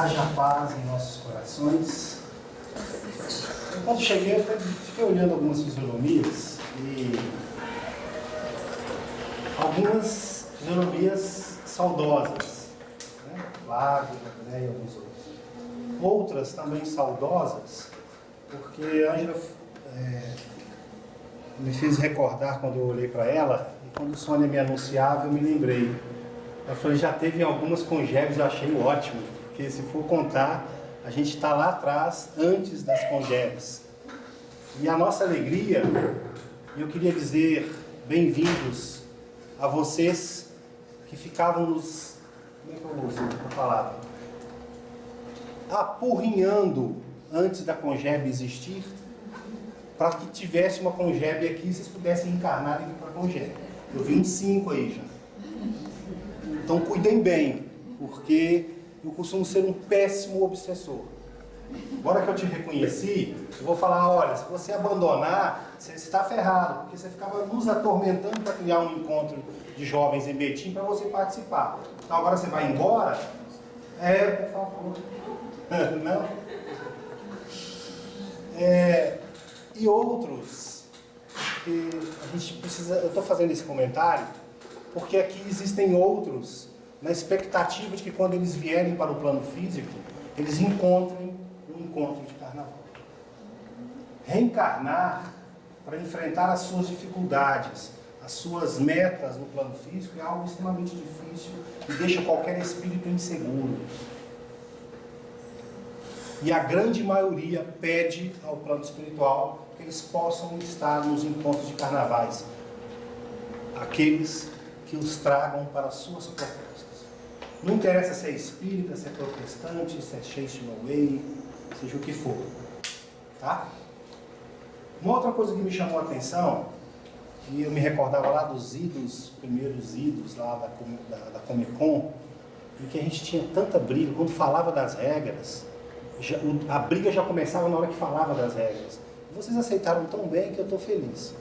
Haja paz em nossos corações. Quando cheguei, eu fiquei olhando algumas fisionomias e algumas fisionomias saudosas, né? Flávio, André e alguns outros. Outras também saudosas, porque a Ângela me fez recordar quando eu olhei para ela, e quando Sônia me anunciava, eu me lembrei. Ela falou, já teve algumas congebes, eu achei ótimo, porque se for contar, a gente está lá atrás, antes das congebes. E a nossa alegria, eu queria dizer bem-vindos a vocês que ficavam nos, como é que eu uso a palavra? Apurrinhando antes da congebe existir, para que tivesse uma congebe aqui e vocês pudessem encarnar e vir para a congebe. Eu vi uns 5 aí já. Então cuidem bem, porque eu costumo ser um péssimo obsessor. Agora que eu te reconheci, eu vou falar, olha, se você abandonar, você está ferrado, porque você ficava nos atormentando para criar um encontro de jovens em Betim para você participar. Então agora você vai embora? Por favor. Não? E outros, que a gente precisa, eu estou fazendo esse comentário, porque aqui existem outros, na expectativa de que quando eles vierem para o plano físico, eles encontrem um encontro de carnaval. Reencarnar para enfrentar as suas dificuldades, as suas metas no plano físico é algo extremamente difícil e deixa qualquer espírito inseguro. E a grande maioria pede ao plano espiritual que eles possam estar nos encontros de carnavais. Aqueles que os tragam para as suas propostas. Não interessa se é espírita, se é protestante, se é Chase Away, seja o que for. Tá? Uma outra coisa que me chamou a atenção, e eu me recordava lá dos idos, primeiros idos lá da Comic Con, em que a gente tinha tanta briga, quando falava das regras, a briga já começava na hora que falava das regras. Vocês aceitaram tão bem que eu estou feliz.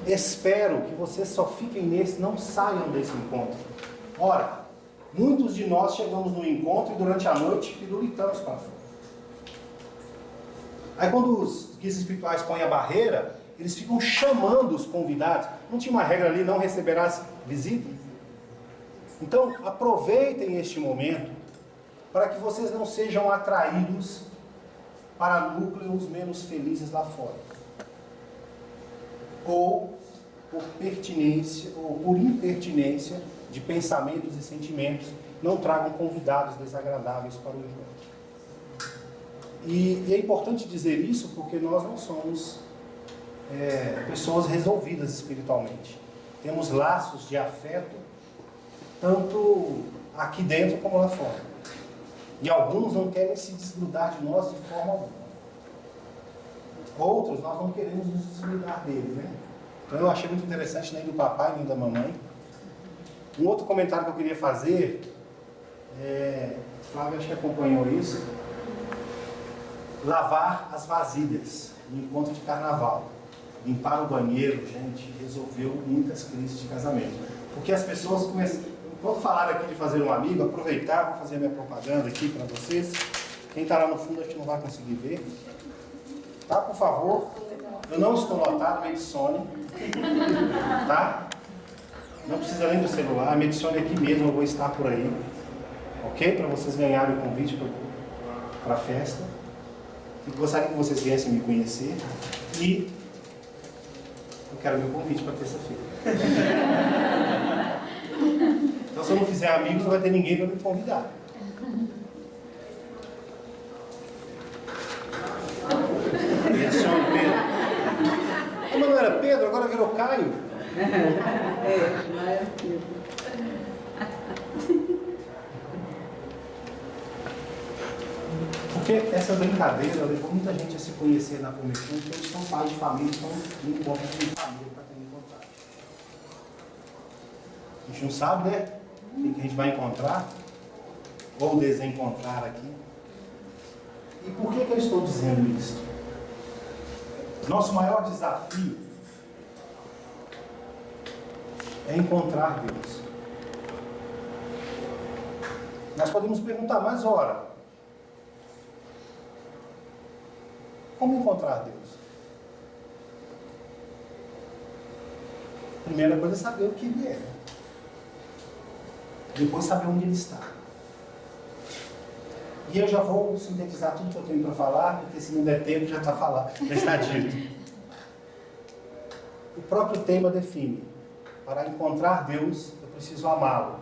Espero que vocês só fiquem nesse, não saiam desse encontro. Ora, muitos de nós chegamos no encontro e durante a noite pirulitamos para fora. Aí quando os guias espirituais põem a barreira, eles ficam chamando os convidados. Não tinha uma regra ali, não receberás visita? Então, aproveitem este momento para que vocês não sejam atraídos para núcleos menos felizes lá fora. Ou por pertinência, ou por impertinência de pensamentos e sentimentos, não tragam convidados desagradáveis para o encontro. E é importante dizer isso porque nós não somos pessoas resolvidas espiritualmente. Temos laços de afeto, tanto aqui dentro como lá fora. E alguns não querem se desgrudar de nós de forma alguma. Outros nós não queremos nos desgrudar dele, né? Então eu achei muito interessante nem do papai nem da mamãe. Um outro comentário que eu queria fazer, Flávio acho que acompanhou isso, lavar as vasilhas no encontro de carnaval. Limpar o banheiro, gente, resolveu muitas crises de casamento. Porque as pessoas começam... Quando falaram aqui de fazer um amigo, aproveitar, vou fazer a minha propaganda aqui para vocês. Quem está lá no fundo, acho que não vai conseguir ver. Tá, por favor. Eu não estou lotado, Medicione. Tá? Não precisa nem do celular, Medicione aqui mesmo, eu vou estar por aí. Ok? Para vocês ganharem o convite para a festa. E gostaria que vocês viessem me conhecer. E eu quero meu convite para terça-feira. Então, se eu não fizer amigos, não vai ter ninguém para me convidar. Medicione Pedro. Como não era Pedro, agora virou Caio. Não era Pedro. Porque essa brincadeira levou muita gente a se conhecer na Comic Con, porque eles são pais de família, estão em encontro de família para ter encontrado. A gente não sabe, né? O que a gente vai encontrar ou desencontrar aqui. E por que eu estou dizendo isso? Nosso maior desafio é encontrar Deus. Nós podemos perguntar, mas ora, Como encontrar Deus? Primeira coisa é saber o que Ele é. Depois saber onde Ele está. E eu já vou sintetizar tudo que eu tenho para falar, porque se não der tempo já está dito. O próprio tema define: para encontrar Deus, eu preciso amá-lo.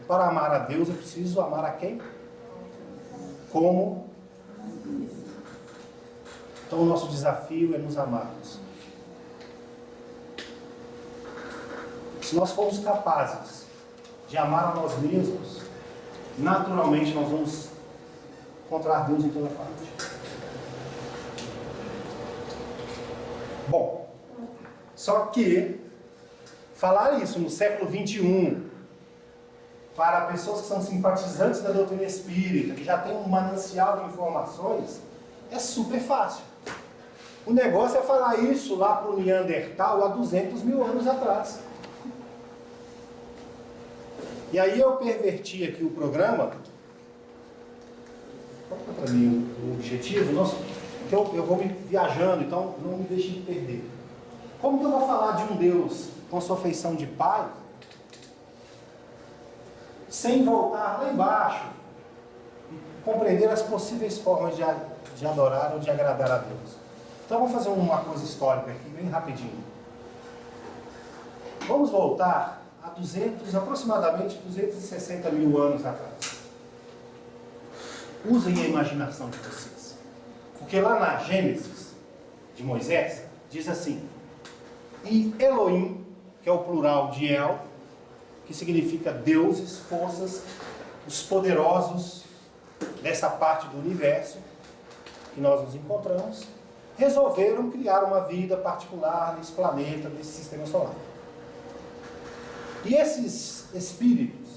E para amar a Deus, eu preciso amar a quem? Como? Então o nosso desafio é nos amarmos. Se nós formos capazes de amar a nós mesmos, naturalmente nós vamos encontrar Deus em toda parte. Bom, só que falar isso no século XXI para pessoas que são simpatizantes da doutrina espírita, que já tem um manancial de informações, é super fácil. O negócio é falar isso lá para o Neandertal há 200 mil anos atrás. E aí eu perverti aqui o programa. Coloca para mim o objetivo. Eu vou me viajando, então não me deixe de perder. Como que eu vou falar de um Deus com sua feição de Pai, sem voltar lá embaixo e compreender as possíveis formas de adorar ou de agradar a Deus? Então vamos fazer uma coisa histórica aqui, bem rapidinho. Vamos voltar a aproximadamente 260 mil anos atrás. Usem a imaginação de vocês. Porque lá na Gênesis de Moisés, diz assim: e Elohim, que é o plural de El, que significa deuses, forças, os poderosos dessa parte do universo que nós nos encontramos, resolveram criar uma vida particular nesse planeta, nesse sistema solar. E esses espíritos,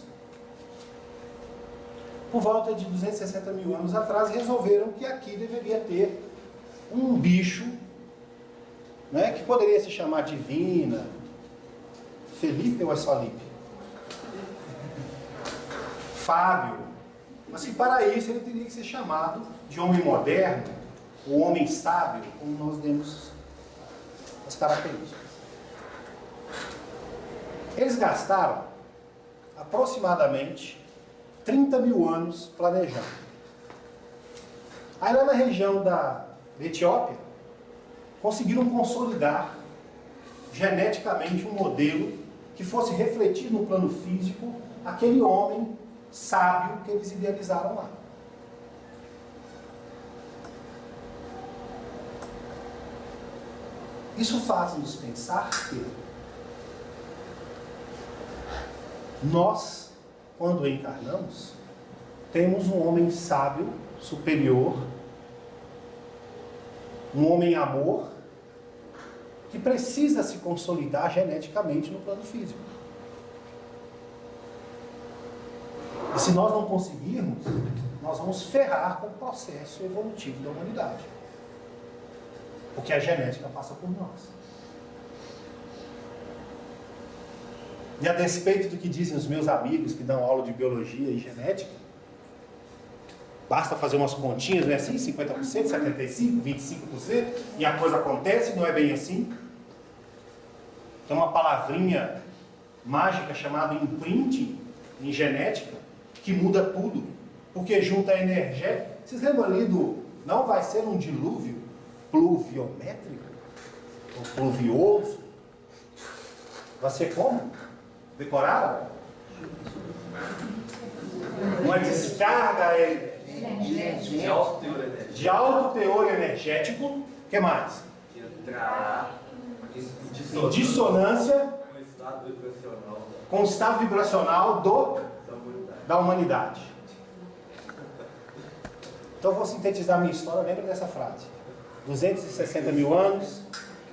por volta de 260 mil anos atrás, resolveram que aqui deveria ter um bicho, né, que poderia se chamar Divina, Felipe ou é só Lipe? Fábio. Mas que para isso ele teria que ser chamado de homem moderno, ou homem sábio, como nós demos as características. Eles gastaram aproximadamente 30 mil anos planejando. Aí lá na região da Etiópia, conseguiram consolidar geneticamente um modelo que fosse refletir no plano físico aquele homem sábio que eles idealizaram lá. Isso faz-nos pensar que nós, quando encarnamos, temos um homem sábio, superior, um homem amor, que precisa se consolidar geneticamente no plano físico. E se nós não conseguirmos, nós vamos ferrar com o processo evolutivo da humanidade. Porque a genética passa por nós. E a despeito do que dizem os meus amigos que dão aula de biologia e genética, basta fazer umas continhas, não é assim? 50%, 75%, 25%, e a coisa acontece, não é bem assim. Tem uma palavrinha mágica chamada imprinting em genética, que muda tudo, porque junta a energia. Vocês lembram ali do não vai ser um dilúvio pluviométrico? Ou pluvioso? Vai ser como? Decoraram? Uma descarga de alto teor energético. O que mais? Entrar Em dissonância com o estado vibracional da humanidade. Então eu vou sintetizar a minha história. Lembra dessa frase? 260 mil anos,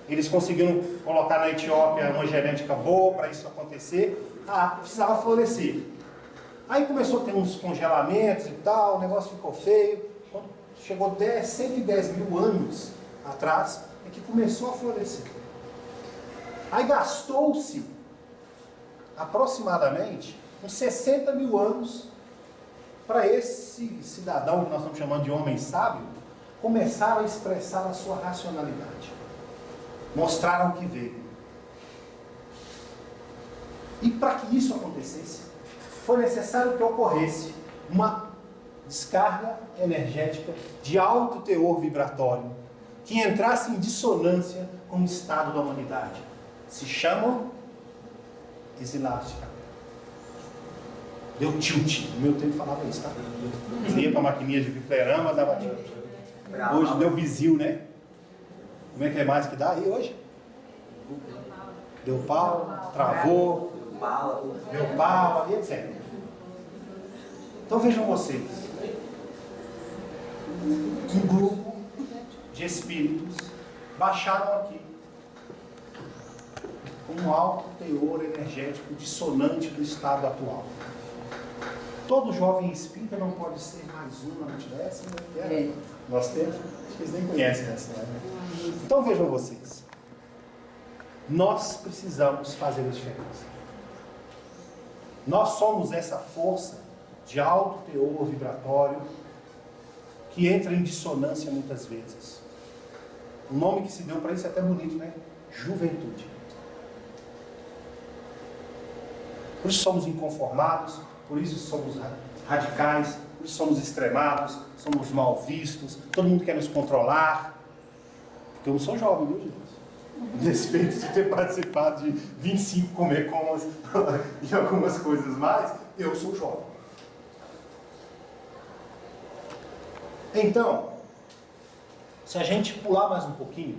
eles conseguiram colocar na Etiópia uma genética boa para isso acontecer. Precisava florescer. Aí começou a ter uns congelamentos e tal, o negócio ficou feio. Quando chegou 110 mil anos atrás, é que começou a florescer. Aí gastou-se aproximadamente uns 60 mil anos para esse cidadão que nós estamos chamando de homem sábio começaram a expressar a sua racionalidade. Mostraram o que veio. E para que isso acontecesse, foi necessário que ocorresse uma descarga energética de alto teor vibratório, que entrasse em dissonância com o estado da humanidade. Se chamam exilados de capela. Deu tilt. No meu tempo falava isso, tá? Você ia para a maquininha de fliperama, dava tilt. Hoje deu bizil, né? Como é que é mais que dá aí hoje? Deu pau, travou, deu pau, e etc. Então vejam vocês. Um grupo de espíritos baixaram aqui com um alto teor energético dissonante do estado atual. Todo jovem espírita não pode ser mais um na multiverso, né? Nós temos, acho que eles nem conhecem essa, né? Então vejam vocês. Nós precisamos fazer a diferença. Nós somos essa força de alto teor vibratório que entra em dissonância muitas vezes. O nome que se deu para isso é até bonito, né? Juventude. Por isso somos inconformados, por isso somos radicais, por isso somos extremados, somos mal vistos, todo mundo quer nos controlar. Porque eu não sou jovem, viu, gente? Despeito de ter participado de 25 comer-comas e algumas coisas mais, eu sou jovem. Então, se a gente pular mais um pouquinho,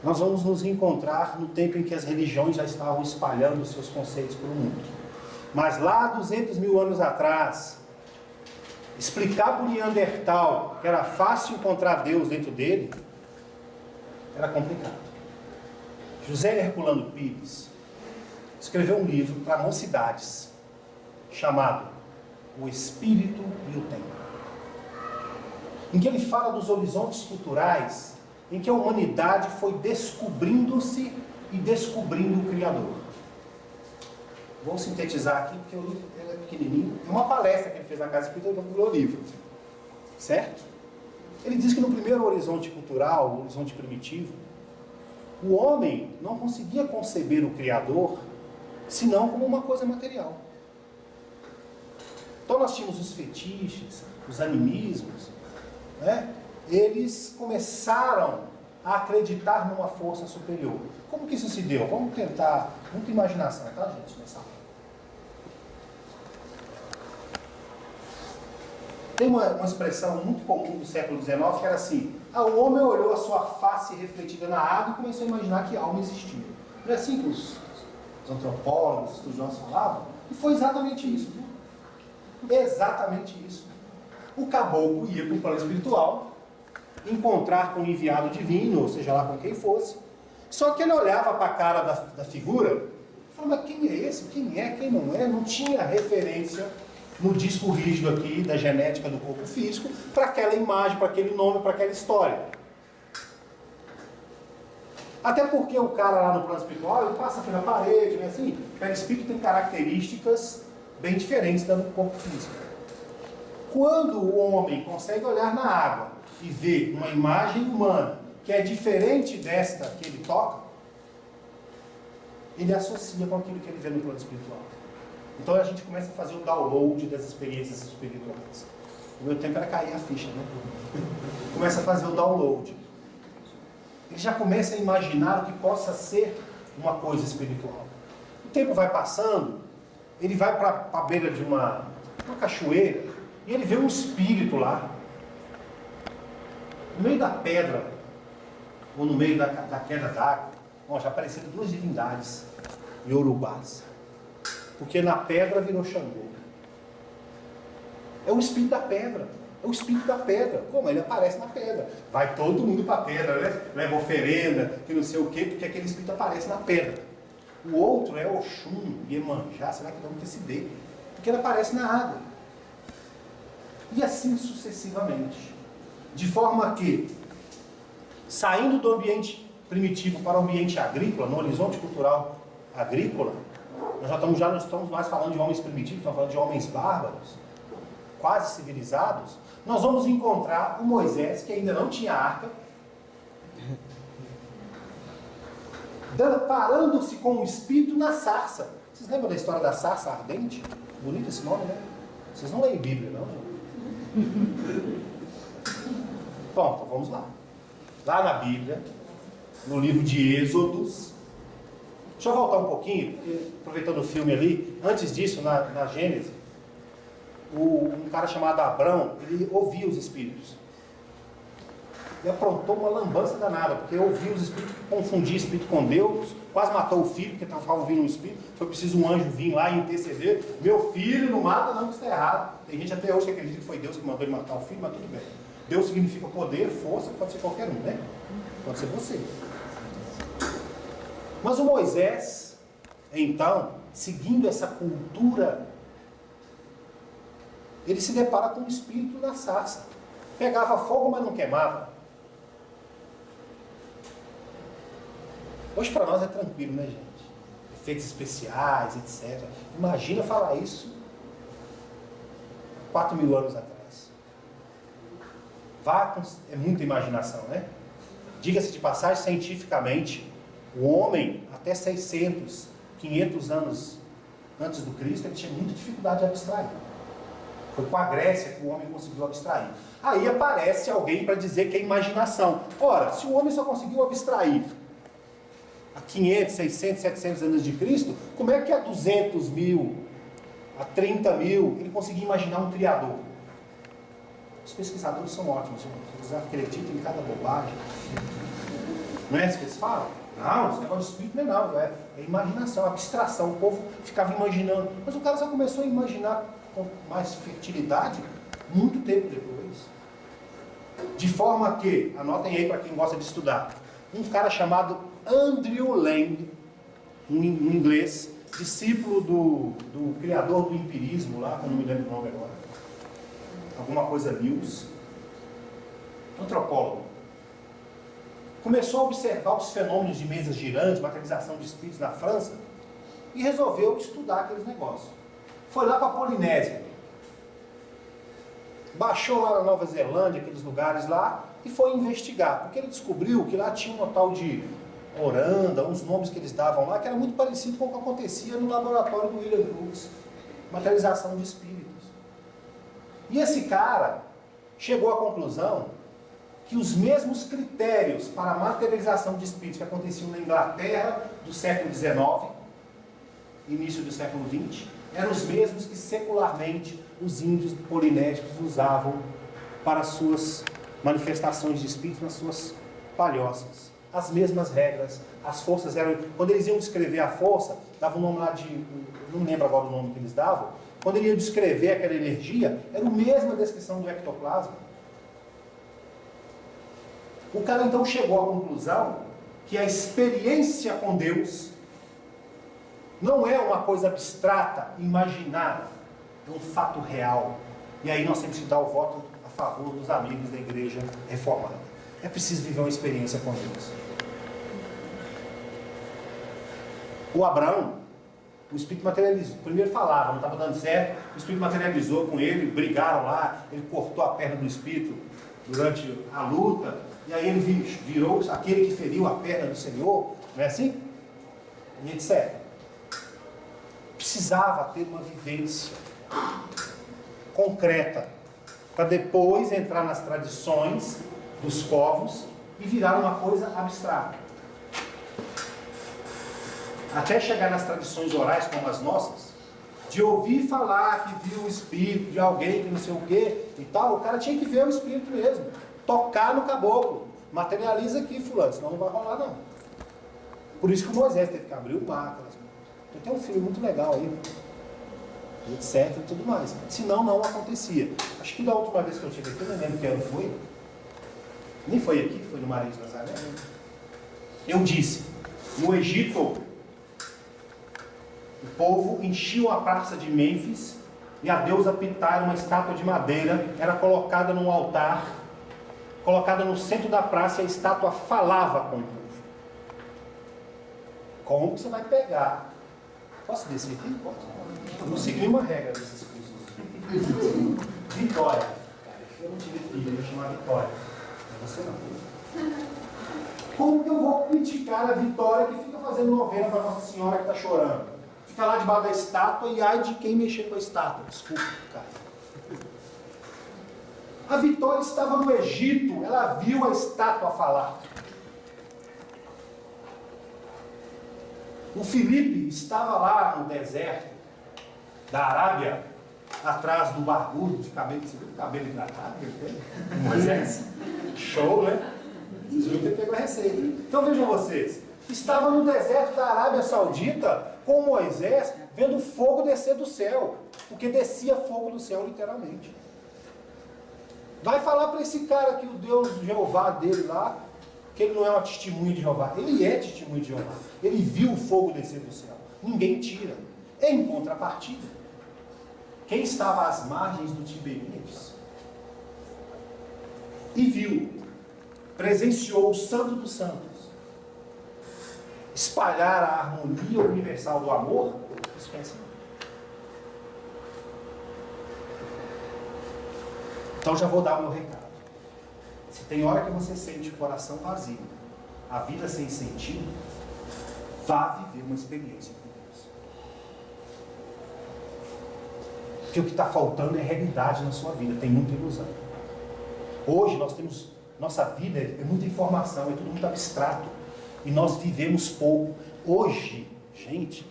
nós vamos nos encontrar no tempo em que as religiões já estavam espalhando os seus conceitos pelo mundo. Mas lá, 200 mil anos atrás, explicar para o Neandertal que era fácil encontrar Deus dentro dele, era complicado. José Herculano Pires escreveu um livro para mocidades, chamado O Espírito e o Tempo, em que ele fala dos horizontes culturais em que a humanidade foi descobrindo-se e descobrindo o Criador. Vou sintetizar aqui, porque o livro é pequenininho. É uma palestra que ele fez na Casa Espírita, ele virou livro. Certo? Ele diz que no primeiro horizonte cultural, o horizonte primitivo, o homem não conseguia conceber o Criador senão como uma coisa material. Então nós tínhamos os fetiches, os animismos, né? Eles começaram a acreditar numa força superior. Como que isso se deu? Vamos tentar, muita imaginação, tá, gente, nessa aula. Tem uma expressão muito comum do século XIX que era assim: o homem olhou a sua face refletida na água e começou a imaginar que a alma existia. Não é assim que os antropólogos, os estudiosos falavam? E foi exatamente isso. Exatamente isso. O caboclo ia para o plano espiritual encontrar com o enviado divino, ou seja lá com quem fosse. Só que ele olhava para a cara da figura e falava: mas quem é esse? Quem é? Quem não é? Não tinha referência no disco rígido aqui da genética do corpo físico para aquela imagem, para aquele nome, para aquela história. Até porque o cara lá no plano espiritual, ele passa pela parede, né? Assim, o perispírito tem características bem diferentes do corpo físico. Quando o homem consegue olhar na água e ver uma imagem humana que é diferente desta que ele toca, ele associa com aquilo que ele vê no plano espiritual. Então a gente começa a fazer o download das experiências espirituais. No meu tempo era cair a ficha, né? Começa a fazer o download. Ele já começa a imaginar o que possa ser uma coisa espiritual. O tempo vai passando, ele vai para a beira de uma cachoeira e ele vê um espírito lá. No meio da pedra, ou no meio da queda d'água, já apareceram duas divindades iorubás. Porque na pedra virou Xangô. É o espírito da pedra. É o espírito da pedra. Como? Ele aparece na pedra. Vai todo mundo para a pedra, né? Leva oferenda, que não sei o quê, porque aquele espírito aparece na pedra. O outro é Oxum, Iemanjá, será que não que se dê? Porque ele aparece na água. E assim sucessivamente. De forma que, saindo do ambiente primitivo para o ambiente agrícola, no horizonte cultural agrícola, nós já não estamos mais falando de homens primitivos, estamos falando de homens bárbaros, quase civilizados. nós vamos encontrar o Moisés, que ainda não tinha arca, parando-se com o espírito na sarça. Vocês lembram da história da sarça ardente? Bonito esse nome, né? Vocês não leem Bíblia, não? Bom, então vamos lá. Lá na Bíblia, no livro de Êxodos. Deixa eu voltar um pouquinho, aproveitando o filme ali. Antes disso, na Gênesis, um cara chamado Abrão, ele ouvia os espíritos. E aprontou uma lambança danada, porque ouvia os espíritos, confundia espírito com Deus, quase matou o filho, porque estava ouvindo um espírito. Foi preciso um anjo vir lá e interceder. Meu filho não mata não, que está errado. Tem gente até hoje que acredita que foi Deus que mandou ele matar o filho, mas tudo bem. Deus significa poder, força, pode ser qualquer um, né? Pode ser você. Mas o Moisés, então, seguindo essa cultura, ele se depara com o espírito da sarça. Pegava fogo, mas não queimava. Hoje para nós é tranquilo, né, gente? Efeitos especiais, etc. Imagina falar isso 4.000 anos atrás. É muita imaginação, né? Diga-se de passagem, cientificamente, o homem, até 600, 500 anos antes do Cristo, ele tinha muita dificuldade de abstrair. Foi com a Grécia que o homem conseguiu abstrair. Aí aparece alguém para dizer que é imaginação. Ora, se o homem só conseguiu abstrair há 500, 600, 700 anos de Cristo, como é que há 200 mil, há 30 mil, ele conseguia imaginar um criador? Os pesquisadores são ótimos, eles acreditam em cada bobagem. Não é isso que eles falam? Não, esse negócio de espírito não é imaginação, abstração. O povo ficava imaginando. Mas o cara só começou a imaginar com mais fertilidade muito tempo depois. De forma que, anotem aí para quem gosta de estudar, um cara chamado Andrew Lang, um inglês, discípulo do criador do empirismo lá, que eu não me lembro o nome agora, alguma coisa Lewis, antropólogo, começou a observar os fenômenos de mesas girantes, materialização de espíritos na França, e resolveu estudar aqueles negócios. Foi lá para a Polinésia, baixou lá na Nova Zelândia, aqueles lugares lá, e foi investigar, porque ele descobriu que lá tinha uma tal de oranda, uns nomes que eles davam lá, que era muito parecido com o que acontecia no laboratório do William Crookes, materialização de espíritos. E esse cara chegou à conclusão que os mesmos critérios para a materialização de espíritos que aconteciam na Inglaterra do século XIX, início do século XX, eram os mesmos que secularmente os índios polinésicos usavam para suas manifestações de espíritos nas suas palhoças. As mesmas regras, as forças eram... Quando eles iam descrever a força, dava um nome lá de... Não lembro agora o nome que eles davam. Quando eles iam descrever aquela energia, era a mesma descrição do ectoplasma. O cara então chegou à conclusão que a experiência com Deus não é uma coisa abstrata, imaginada, é um fato real. E aí nós temos que dar o voto a favor dos amigos da igreja reformada. É preciso viver uma experiência com Deus. O Abraão, o Espírito materializou. Primeiro falava, não estava dando certo, o Espírito materializou com ele, brigaram lá, ele cortou a perna do Espírito durante a luta, e aí ele virou aquele que feriu a perna do Senhor, não é assim? E etc. Precisava ter uma vivência concreta, para depois entrar nas tradições dos povos e virar uma coisa abstrata. Até chegar nas tradições orais como as nossas, de ouvir falar que viu o espírito de alguém que não sei o que e tal, o cara tinha que ver o espírito mesmo, tocar no caboclo, materializa aqui fulano, senão não vai rolar não. Por isso que o Moisés teve que abrir o mar. Tem um filme muito legal aí, etc e tudo mais. Senão não acontecia. Acho que da última vez que eu estive aqui, eu não lembro que ano foi, nem foi aqui, foi no Marinho de Nazaré. Eu disse, no Egito, o povo enchia a praça de Mênfis e a deusa Ptah era uma estátua de madeira, era colocada num altar, colocada no centro da praça e a estátua falava com o povo. Como que você vai pegar? Posso descer aqui? Posso? Eu não segui uma regra desses cursos. Vitória. tive filha, eu chamava Vitória. Mas você não. Como que eu vou criticar a Vitória que fica fazendo novena para Nossa Senhora que está chorando? Fica lá debaixo da estátua e ai de quem mexer com a estátua. Desculpa, cara. A Vitória estava no Egito, ela viu a estátua falar. O Filipe estava lá no deserto da Arábia, atrás do barbudo de cabelo. Você viu o cabelo hidratado que ele tem? Moisés. Show, né? Vocês viram que ele pegou a receita. Então vejam vocês. Estava no deserto da Arábia Saudita com Moisés vendo fogo descer do céu. Porque descia fogo do céu literalmente. Vai falar para esse cara que o Deus Jeová dele lá, que ele não é uma testemunha de Jeová. Ele é testemunha de Jeová. Ele viu o fogo descer do céu. Ninguém tira. Em contrapartida, quem estava às margens do Tiberíades e viu, presenciou o Santo dos Santos espalhar a harmonia universal do amor, esquece. Então já vou dar o meu recado. Se tem hora que você sente o coração vazio, a vida sem sentido, vá viver uma experiência com Deus. Porque o que está faltando é realidade na sua vida, tem muita ilusão. Hoje nós temos, nossa vida é muita informação, é tudo muito abstrato. E nós vivemos pouco. Hoje, gente,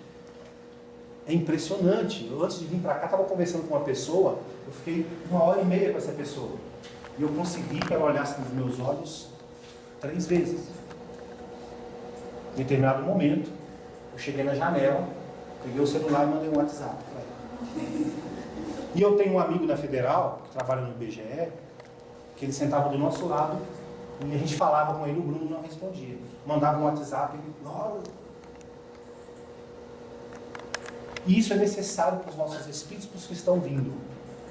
é impressionante. Eu, antes de vir para cá, estava conversando com uma pessoa, eu fiquei 1h30 com essa pessoa. E eu consegui que ela olhasse nos meus olhos 3 vezes. Em determinado momento, eu cheguei na janela, peguei o celular e mandei um WhatsApp para ela. E eu tenho um amigo na Federal, que trabalha no IBGE, que ele sentava do nosso lado, e a gente falava com ele, o Bruno não respondia. Mandava um WhatsApp, ele... E isso é necessário para os nossos espíritos, para os que estão vindo.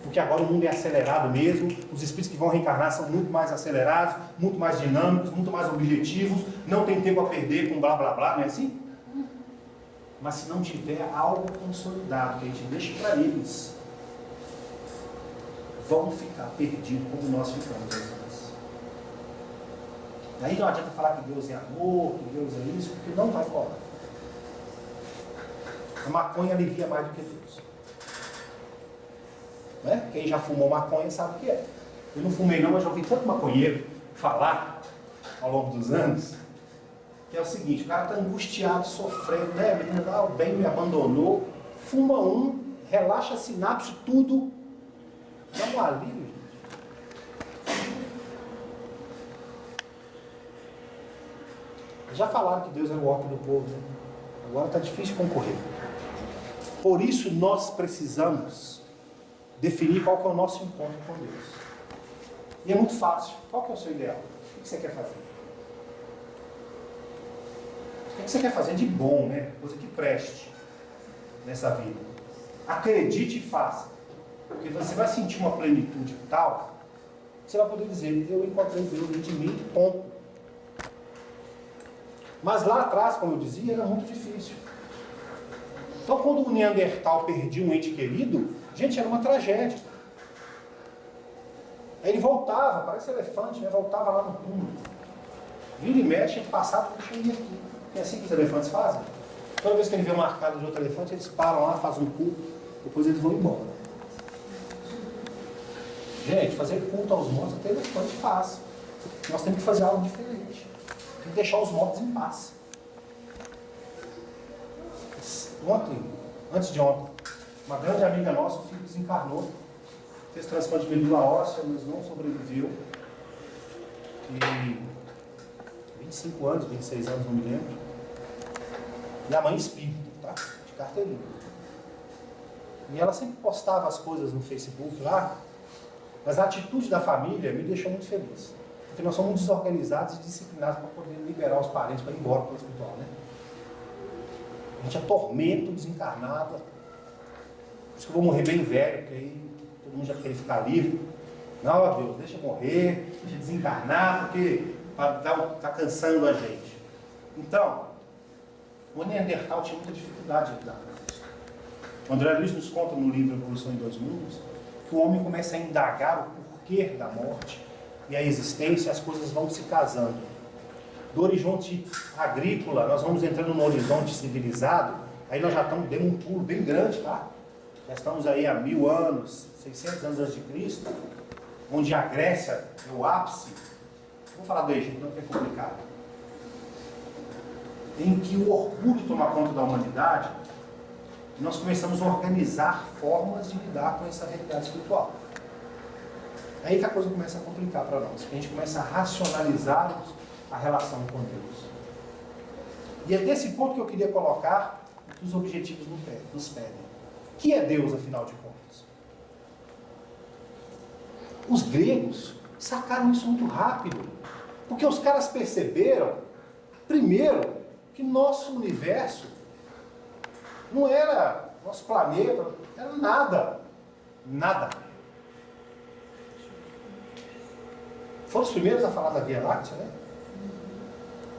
Porque agora o mundo é acelerado mesmo, os espíritos que vão reencarnar são muito mais acelerados, muito mais dinâmicos, muito mais objetivos, não tem tempo a perder com blá blá blá, não é assim? Mas se não tiver algo consolidado, que a gente deixe para eles, vão ficar perdidos como nós ficamos às vezes. Aí não adianta falar que Deus é amor, que Deus é isso, porque não vai colar. A maconha alivia mais do que Deus. Né? Quem já fumou maconha sabe o que é. Eu não fumei não, mas já ouvi tanto maconheiro falar ao longo dos anos, que é o seguinte, o cara está angustiado, sofrendo, né? A menina lá, o bem me abandonou, fuma um, relaxa a sinapse, tudo, dá um alívio, gente. Já falaram que Deus é o ópio do povo, né? Agora está difícil concorrer. Por isso nós precisamos definir qual que é o nosso encontro com Deus. E é muito fácil. Qual que é o seu ideal? O que você quer fazer? O que você quer fazer de bom, né? Coisa que preste nessa vida. Acredite e faça. Porque você vai sentir uma plenitude tal, você vai poder dizer, eu encontrei Deus dentro de mim, ponto. Mas lá atrás, como eu dizia, era muito difícil. Então quando o Neandertal perdia um ente querido, gente, era uma tragédia. Aí ele voltava, parece elefante, né? Voltava lá no túmulo. Vira e mexe, ele passava e ia aqui. É assim que os elefantes fazem. Toda vez que ele vê uma arcada de outro elefante, eles param lá, fazem um culto, depois eles vão embora. Gente, fazer culto aos mortos até elefante faz. Nós temos que fazer algo diferente. Tem que deixar os mortos em paz. Ontem, antes de ontem, uma grande amiga nossa, o filho desencarnou, fez transplante de medula óssea, mas não sobreviveu. E 25 anos, 26 anos, não me lembro. E a mãe espírita, tá? De carteirinha. E ela sempre postava as coisas no Facebook lá, mas a atitude da família me deixou muito feliz. Porque nós somos desorganizados e disciplinados para poder liberar os parentes para ir embora para o hospital, né? A gente atormenta o desencarnado. Por isso que eu vou morrer bem velho, porque aí todo mundo já quer ficar livre. Não, ó Deus, deixa eu morrer, deixa eu desencarnar, porque está cansando a gente. Então, o Neandertal tinha muita dificuldade de lidar com isso. O André Luiz nos conta no livro Evolução em Dois Mundos que o homem começa a indagar o porquê da morte e a existência, as coisas vão se casando. Do horizonte agrícola, nós vamos entrando no horizonte civilizado, aí nós já estamos dando um pulo bem grande, tá? Já estamos aí há 1000 anos, 600 anos antes de Cristo, onde a Grécia é o ápice. Vou falar do Egito, não é complicado. Em que o orgulho toma conta da humanidade, nós começamos a organizar formas de lidar com essa realidade espiritual. Aí que a coisa começa a complicar para nós, porque a gente começa a racionalizar a relação com Deus. E é desse ponto que eu queria colocar os objetivos nos pedem. O que é Deus, afinal de contas? Os gregos sacaram isso muito rápido, porque os caras perceberam, primeiro, que nosso universo não era nosso planeta, era nada. Nada. Foram os primeiros a falar da Via Láctea, né?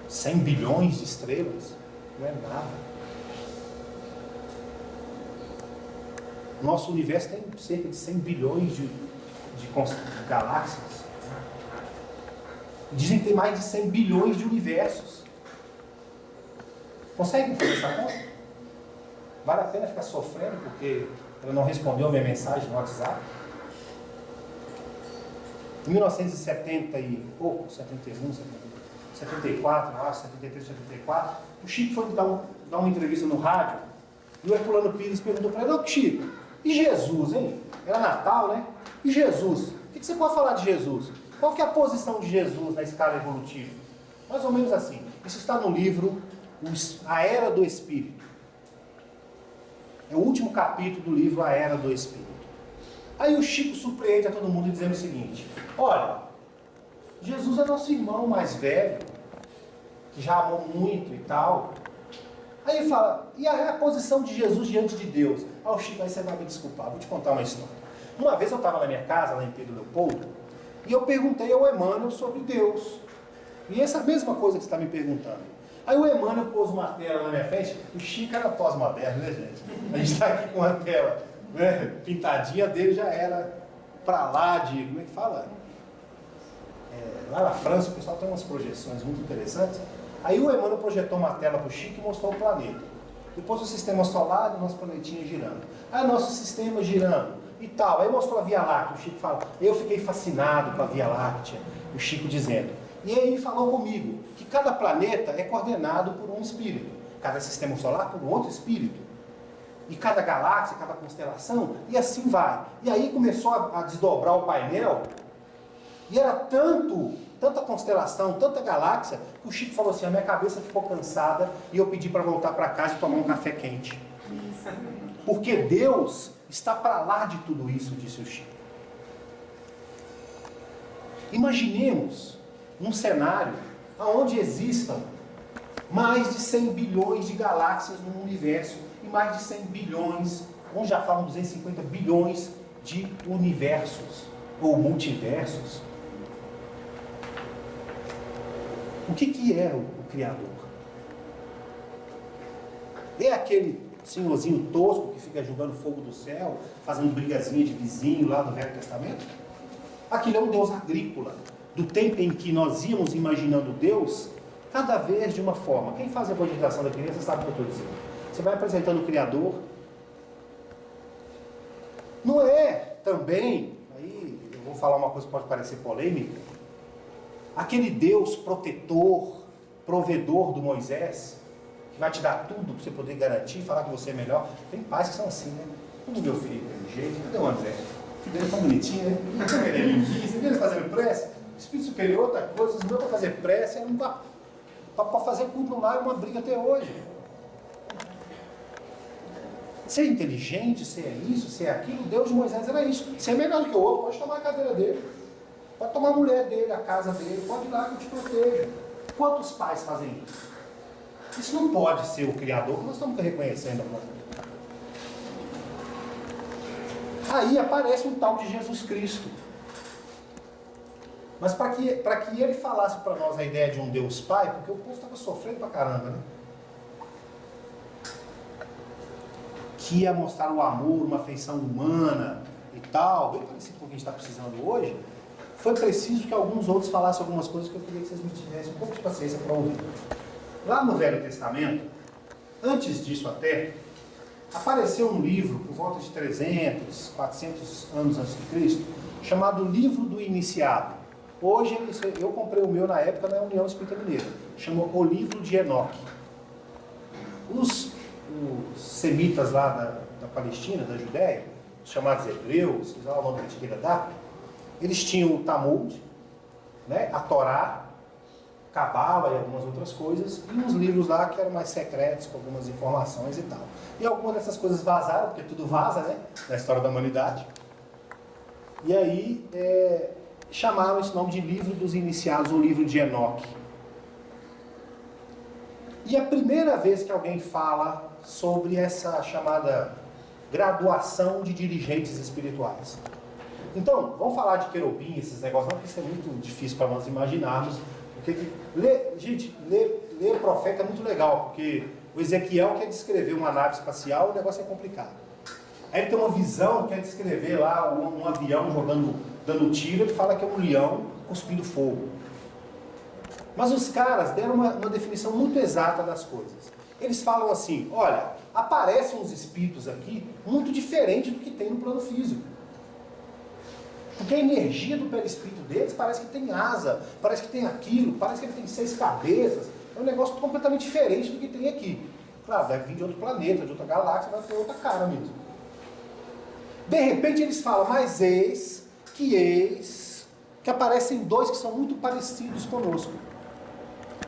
100 bilhões de estrelas, não é nada. Nosso universo tem cerca de 100 bilhões de galáxias. Dizem que tem mais de 100 bilhões de universos. Conseguem fazer essa conta? Vale a pena ficar sofrendo porque ela não respondeu a minha mensagem no WhatsApp? Em 1970 e pouco, 71, 74, eu acho, 73, 74, o Chico foi dar uma entrevista no rádio e o Herculano Pires perguntou para ele: "Não, Chico, e Jesus, hein? Era Natal, né? E Jesus? O que você pode falar de Jesus? Qual que é a posição de Jesus na escala evolutiva?" Mais ou menos assim. Isso está no livro A Era do Espírito. É o último capítulo do livro A Era do Espírito. Aí o Chico surpreende a todo mundo dizendo o seguinte: olha, Jesus é nosso irmão mais velho, que já amou muito e tal. Aí ele fala: e a posição de Jesus diante de Deus? Ah, o Chico, aí você vai me desculpar, vou te contar uma história. Uma vez eu estava na minha casa, lá em Pedro Leopoldo, e eu perguntei ao Emmanuel sobre Deus. E essa mesma coisa que você está me perguntando. Aí o Emmanuel pôs uma tela na minha frente. O Chico era pós-moderno, né, gente? A gente está aqui com uma tela, né, pintadinha, dele já era para lá de, como é que fala? Lá na França o pessoal tem umas projeções muito interessantes. Aí o Emmanuel projetou uma tela para o Chico e mostrou o planeta. Depois o sistema solar e o nosso planetinha girando. Aí o nosso sistema girando e tal. Aí mostrou a Via Láctea. O Chico fala: eu fiquei fascinado com a Via Láctea. O Chico dizendo. E aí ele falou comigo que cada planeta é coordenado por um espírito. Cada sistema solar por um outro espírito. E cada galáxia, cada constelação, e assim vai. E aí começou a desdobrar o painel. E era tanta constelação, tanta galáxia, que o Chico falou assim: a minha cabeça ficou cansada e eu pedi para voltar para casa e tomar um café quente. Porque Deus está para lá de tudo isso, disse o Chico. Imaginemos um cenário onde existam mais de 100 bilhões de galáxias no universo e mais de 100 bilhões, uns já falam 250 bilhões de universos ou multiversos. O que é o Criador? É aquele senhorzinho tosco que fica jogando fogo do céu, fazendo brigazinha de vizinho lá no Velho Testamento? Aquele é um Deus agrícola, do tempo em que nós íamos imaginando Deus, cada vez de uma forma. Quem faz a evangelização da criança sabe o que eu estou dizendo. Você vai apresentando o Criador. Não é também, aí eu vou falar uma coisa que pode parecer polêmica, aquele Deus protetor, provedor do Moisés, que vai te dar tudo para você poder garantir, falar que você é melhor. Tem pais que são assim, né? Como meu filho, tem jeito. Cadê o André? O filho dele é tão bonitinho, né? Ele é lindinho. Você viu ele fazendo prece? Espírito superior, outra coisa. Os meus para fazer prece, para fazer culto no lar é uma briga até hoje. Ser inteligente, ser isso, ser aquilo, o Deus de Moisés era isso. Ser melhor do que o outro, pode tomar a cadeira dele. Pode tomar a mulher dele, a casa dele, pode ir lá que eu te protejo. Quantos pais fazem isso? Isso não pode ser o Criador, que nós estamos reconhecendo agora. Aí aparece um tal de Jesus Cristo. Mas para que ele falasse para nós a ideia de um Deus Pai, porque o povo estava sofrendo pra caramba, né? Que ia mostrar o amor, uma afeição humana e tal, bem parecido com o que a gente está precisando hoje. foi preciso que alguns outros falassem algumas coisas que eu queria que vocês me tivessem um pouco de paciência para ouvir. Lá no Velho Testamento, antes disso até, apareceu um livro, por volta de 300, 400 anos antes de Cristo, chamado Livro do Iniciado. Hoje, eu comprei o meu na época na União Espírita Mineira. Chamou O Livro de Enoque. Os semitas lá da Palestina, da Judéia, os chamados hebreus, que o nome que a gente queira dar, eles tinham o Talmud, né, a Torá, Cabala e algumas outras coisas, e uns livros lá que eram mais secretos, com algumas informações e tal. E algumas dessas coisas vazaram, porque tudo vaza, né, na história da humanidade. E aí, chamaram esse nome de Livro dos Iniciados, ou Livro de Enoque. E a primeira vez que alguém fala sobre essa chamada graduação de dirigentes espirituais. Então, vamos falar de querubim, esses negócios, não, porque isso é muito difícil para nós imaginarmos. Ler o profeta é muito legal, porque o Ezequiel quer descrever uma nave espacial, o negócio é complicado. Aí ele tem uma visão, quer descrever lá um avião dando tiro, ele fala que é um leão cuspindo fogo. Mas os caras deram uma definição muito exata das coisas. Eles falam assim, olha, aparecem uns espíritos aqui muito diferentes do que tem no plano físico. Porque a energia do perispírito deles parece que tem asa, parece que tem aquilo, parece que ele tem 6 cabeças. É um negócio completamente diferente do que tem aqui. Claro, deve vir de outro planeta, de outra galáxia, vai ter outra cara mesmo. De repente eles falam, mas eis que aparecem 2 que são muito parecidos conosco.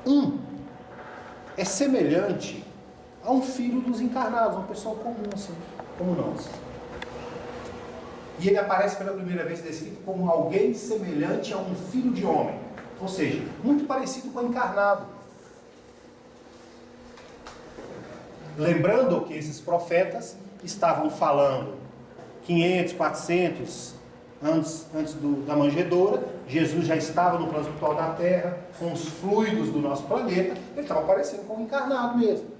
Um é semelhante a um filho dos encarnados, uma pessoa comum assim, como nós. E ele aparece pela primeira vez descrito como alguém semelhante a um filho de homem. Ou seja, muito parecido com o encarnado. Lembrando que esses profetas estavam falando 500, 400 anos antes da manjedoura. Jesus já estava no plano espiritual da Terra, com os fluidos do nosso planeta. Ele estava parecendo com um encarnado mesmo.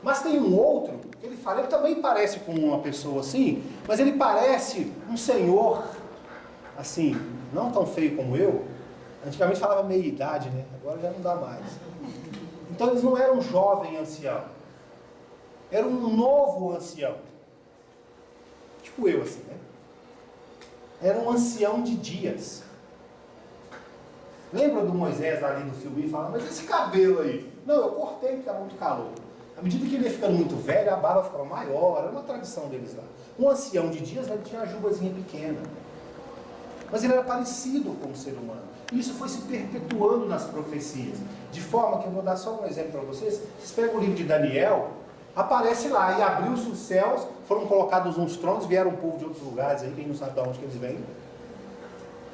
Mas tem um outro, que ele fala, ele também parece com uma pessoa assim, mas ele parece um senhor, assim, não tão feio como eu. Antigamente falava meia idade, né? Agora já não dá mais. Então eles não eram um jovem ancião. Era um novo ancião. Tipo eu, assim, né? Era um ancião de dias. Lembra do Moisés ali no filme? Fala, mas esse cabelo aí? Não, eu cortei porque estava muito calor. À medida que ele ia ficando muito velho, a barba ficava maior, era uma tradição deles lá. Um ancião de dias, ele tinha uma jubazinha pequena. Mas ele era parecido com o ser humano. E isso foi se perpetuando nas profecias. De forma que, eu vou dar só um exemplo para vocês. Vocês pegam o livro de Daniel, aparece lá, e abriu-se os céus, foram colocados uns tronos, vieram um povo de outros lugares, aí quem não sabe de onde que eles vêm.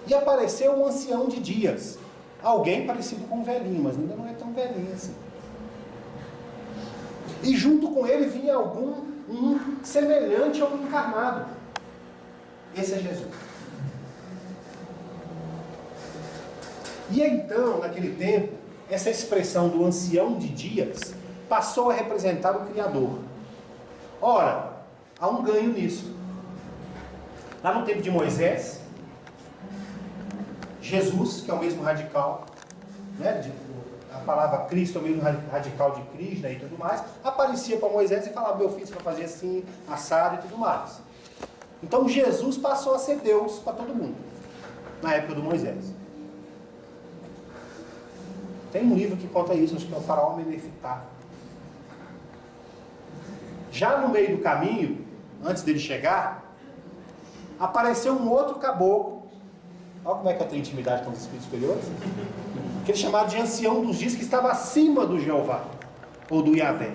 E apareceu um ancião de dias. Alguém parecido com um velhinho, mas ainda não é tão velhinho assim. E junto com ele vinha um semelhante ao encarnado. Esse é Jesus. E então, naquele tempo, essa expressão do ancião de dias passou a representar o Criador. Ora, há um ganho nisso. Lá no tempo de Moisés, Jesus, que é o mesmo radical, né, a palavra Cristo é o mesmo radical de Krishna e tudo mais, aparecia para Moisés e falava, meu filho, você vai fazer assim, assado e tudo mais. Então Jesus passou a ser Deus para todo mundo, na época do Moisés. Tem um livro que conta isso, acho que é o Faraó Menefitá. Já no meio do caminho, antes dele chegar, apareceu um outro caboclo. Olha como é que eu tenho intimidade com os espíritos superiores. Que ele chamava de ancião dos dias, que estava acima do Jeová, ou do Yahvé.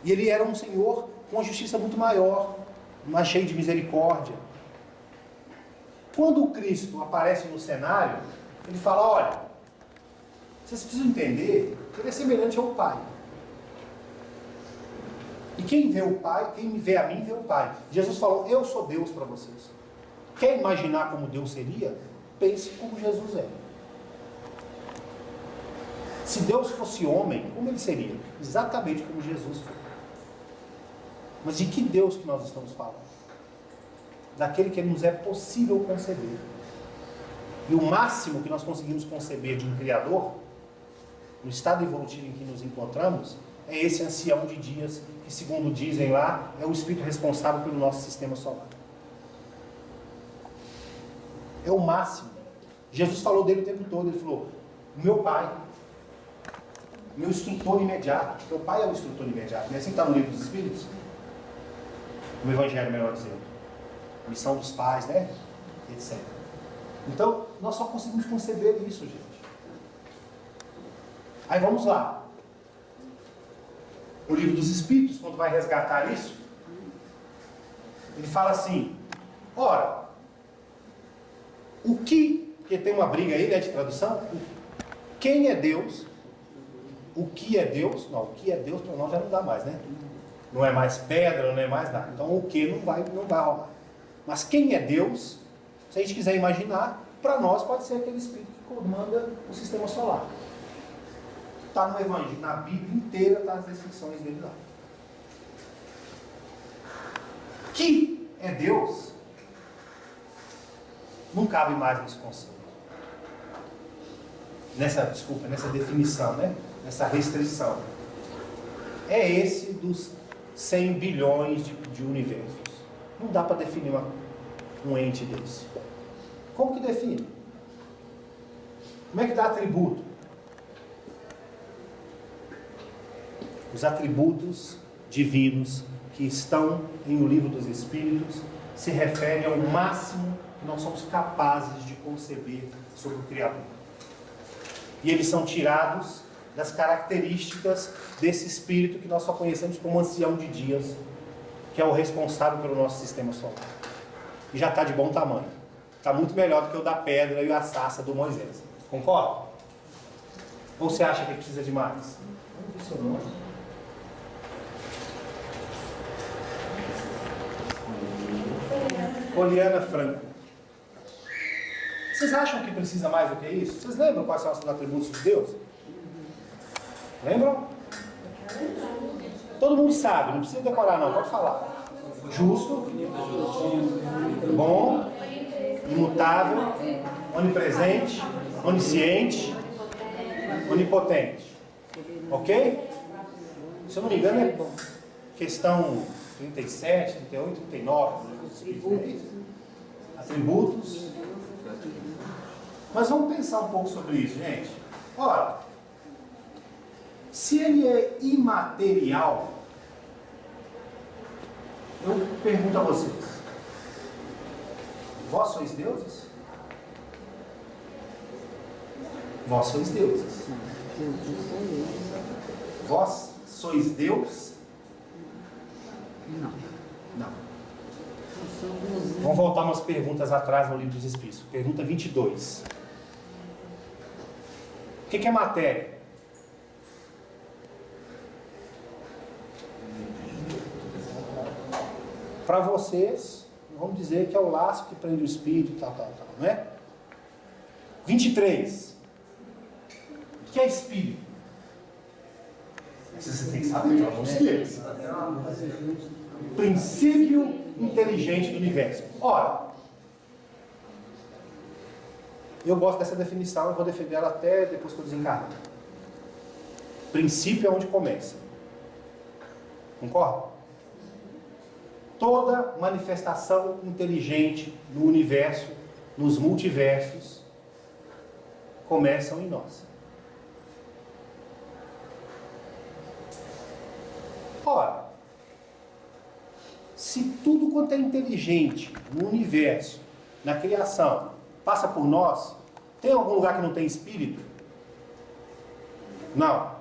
E ele era um senhor com uma justiça muito maior, mais cheio de misericórdia. Quando o Cristo aparece no cenário, ele fala, olha, vocês precisam entender que ele é semelhante ao Pai. E quem vê o Pai, quem me vê a mim, vê o Pai. Jesus falou, eu sou Deus para vocês. Quer imaginar como Deus seria? Pense como Jesus é. Se Deus fosse homem, como ele seria? Exatamente como Jesus foi. Mas de que Deus que nós estamos falando? daquele que nos é possível conceber. E o máximo que nós conseguimos conceber de um Criador, no estado evolutivo em que nos encontramos, é esse ancião de dias, que segundo dizem lá, é o espírito responsável pelo nosso sistema solar. É o máximo. Jesus falou dele o tempo todo, ele falou, meu pai, meu instrutor imediato. Meu pai é o instrutor imediato. Não é assim que está no livro dos Espíritos? No Evangelho, melhor dizendo. Missão dos pais, né? Etc. Então, nós só conseguimos conceber isso, gente. Aí vamos lá. O livro dos Espíritos, quando vai resgatar isso, ele fala assim, ora, o que, porque tem uma briga aí, né, de tradução, quem é Deus, o que é Deus, não, o que é Deus para nós já não dá mais, né? Não é mais pedra, não é mais nada. Então o que não vai rolar. Mas quem é Deus, se a gente quiser imaginar, para nós pode ser aquele espírito que comanda o sistema solar. Está no Evangelho, na Bíblia inteira está as descrições dele lá. Que é Deus, não cabe mais nesse conceito. Nessa definição, né? Nessa restrição. É esse dos 100 bilhões de universos. Não dá para definir um ente desse. Como que define? Como é que dá atributo? Os atributos divinos que estão em O Livro dos Espíritos se referem ao máximo que nós somos capazes de conceber sobre o Criador. E eles são tirados das características desse espírito que nós só conhecemos como ancião de dias, que é o responsável pelo nosso sistema solar. E já está de bom tamanho. Está muito melhor do que o da pedra e a sarça do Moisés. Concorda? Ou você acha que precisa de mais? Não. Poliana Franco. Vocês acham que precisa mais do que isso? Vocês lembram quais são os atributos de Deus? Lembram? Todo mundo sabe, não precisa decorar não, pode falar. Justo, bom, imutável, onipresente, onisciente, onipotente. Ok? Se eu não me engano é questão 37, 38, 39. Atributos. Mas vamos pensar um pouco sobre isso, gente. Ora, se ele é imaterial, eu pergunto a vocês: vós sois deuses? Vós sois deuses. Vós sois Deus? Não. Não. Vamos voltar umas perguntas atrás no Livro dos Espíritos. Pergunta 22. O que é matéria? Para vocês, vamos dizer que é o laço que prende o espírito, tal, não é? 23. O que é espírito? Você tem que saber, pelo amor de Deus. Princípio inteligente do universo. Ora, eu gosto dessa definição, eu vou defender ela até depois que eu desencarnar. Princípio é onde começa. Concorda? Toda manifestação inteligente no universo, nos multiversos, começam em nós. Ora, se tudo quanto é inteligente no universo, na criação, passa por nós, tem algum lugar que não tem espírito? Não.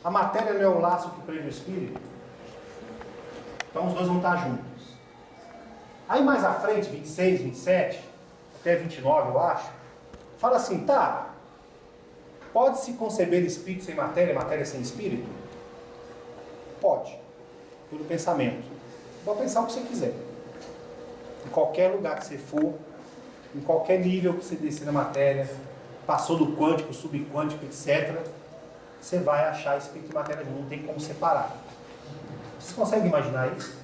A matéria não é o laço que prende o espírito? Então os dois vão estar juntos. Aí mais à frente, 26, 27, até 29 eu acho, fala assim, tá, pode-se conceber espírito sem matéria, matéria sem espírito? Pode, pelo pensamento. Pode pensar o que você quiser. Em qualquer lugar que você for, em qualquer nível que você descer na matéria, passou do quântico, subquântico, etc., você vai achar espírito e matéria junto, não tem como separar. Vocês conseguem imaginar isso?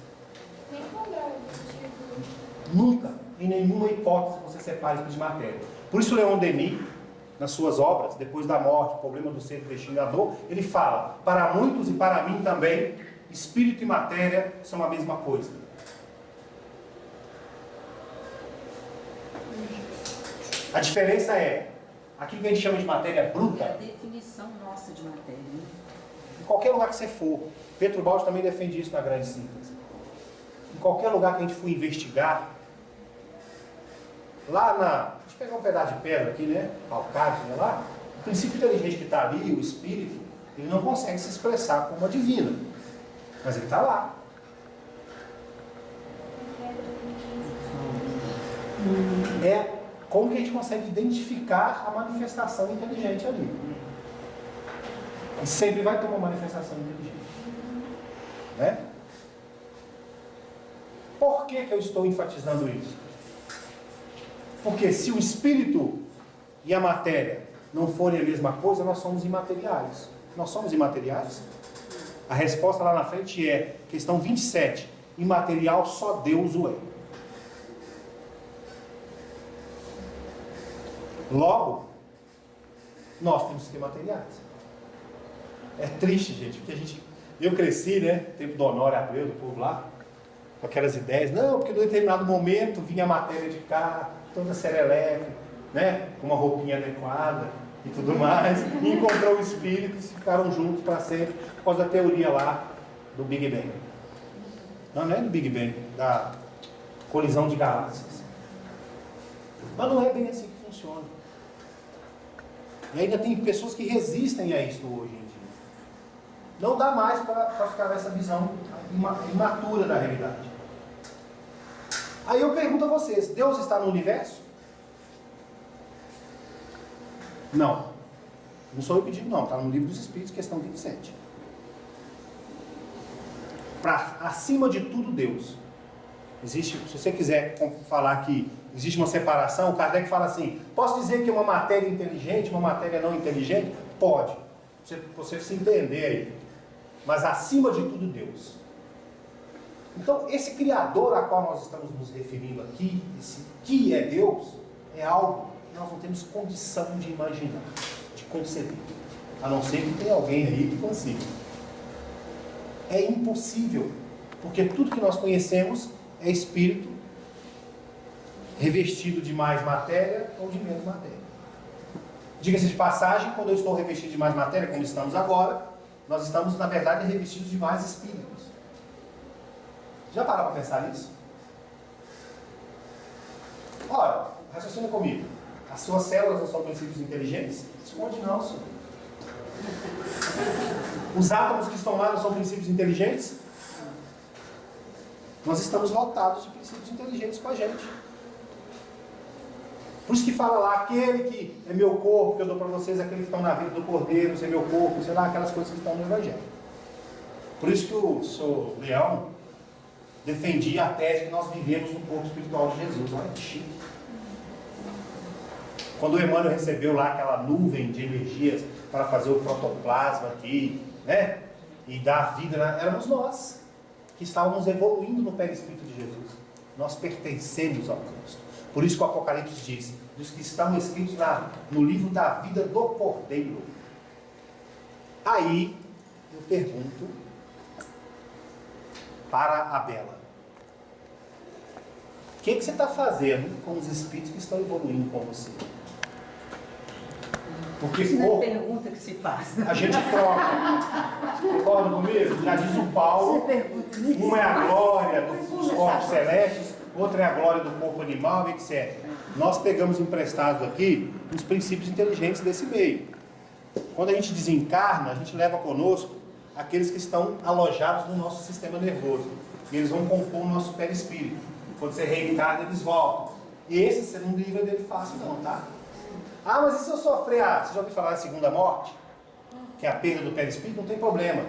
Nunca, em nenhuma hipótese, você separa espírito de matéria. Por isso Leon Denis, nas suas obras, Depois da Morte, o Problema do Ser Predestinador, ele fala, para muitos e para mim também, espírito e matéria são a mesma coisa. A diferença é, aquilo que a gente chama de matéria bruta, É a definição nossa de matéria, né? em qualquer lugar que você for, Pedro Baldi também defende isso na grande síntese. Em qualquer lugar que a gente for investigar, lá deixa eu pegar um pedaço de pedra aqui, né? Alcádio, né? Lá, o princípio inteligente que está ali, o espírito, ele não consegue se expressar como a divina, mas ele está lá. Como que a gente consegue identificar a manifestação inteligente ali? E sempre vai ter uma manifestação inteligente, né? Por que eu estou enfatizando isso? Porque se o espírito e a matéria não forem a mesma coisa, nós somos imateriais. Nós somos imateriais? A resposta lá na frente é, questão 27, imaterial só Deus o é. Logo, nós temos que ser materiais. É triste, gente, porque eu cresci, né, tempo do Honório Abreu, do povo lá, com aquelas ideias, não, porque em determinado momento vinha a matéria de cá, toda serelepe, né, com uma roupinha adequada e tudo mais, e encontrou o espírito e ficaram juntos para sempre, por causa da teoria lá do Big Bang. Não é do Big Bang, da colisão de galáxias. Mas não é bem assim que funciona. E ainda tem pessoas que resistem a isso hoje em dia. Não dá mais para ficar nessa visão imatura da realidade. Aí eu pergunto a vocês, Deus está no universo? Não. Não sou eu pedindo, não. Está no Livro dos Espíritos, questão 27. Acima de tudo, Deus. Existe, se você quiser falar que existe uma separação, o Kardec fala assim, posso dizer que é uma matéria inteligente, uma matéria não inteligente? Pode. Você se entender aí. Mas acima de tudo, Deus. Então, esse Criador a qual nós estamos nos referindo aqui, esse que é Deus, é algo que nós não temos condição de imaginar, de conceber. A não ser que tenha alguém aí que consiga. É impossível, porque tudo que nós conhecemos é espírito revestido de mais matéria ou de menos matéria. Diga-se de passagem, quando eu estou revestido de mais matéria, como estamos agora, nós estamos, na verdade, revestidos de mais espíritos. Já pararam para pensar nisso? Ora, raciocina comigo. As suas células não são princípios inteligentes? Esconde não, senhor. Os átomos que estão lá não são princípios inteligentes? Nós estamos lotados de princípios inteligentes com a gente. Por isso que fala lá, aquele que é meu corpo, que eu dou para vocês, aqueles que estão na vida do Cordeiro, ser meu corpo, sei lá, aquelas coisas que estão no Evangelho. Por isso que o senhor Leão defendia a tese que nós vivemos no corpo espiritual de Jesus. Olha que chique. Quando o Emmanuel recebeu lá aquela nuvem de energias para fazer o protoplasma aqui, né? E dar vida, éramos nós que estávamos evoluindo no perispírito de Jesus. Nós pertencemos ao Cristo. Por isso que o Apocalipse diz, dos que estão escritos no livro da vida do Cordeiro. Aí, eu pergunto para a Bela. O que você está fazendo com os espíritos que estão evoluindo com você? Porque Isso não é pergunta que se faz. A gente troca. Concorda comigo? Já diz o Paulo, uma é a glória dos corpos celestes, outra é a glória do corpo animal, etc. Nós pegamos emprestado aqui os princípios inteligentes desse meio. Quando a gente desencarna, a gente leva conosco aqueles que estão alojados no nosso sistema nervoso. E eles vão compor o nosso perispírito. Quando você reencarna, eles voltam. E esse você não livra dele fácil não, tá? Ah, mas e se eu sofrer você já ouviu falar da segunda morte? Que é a perda do perispírito? Não tem problema.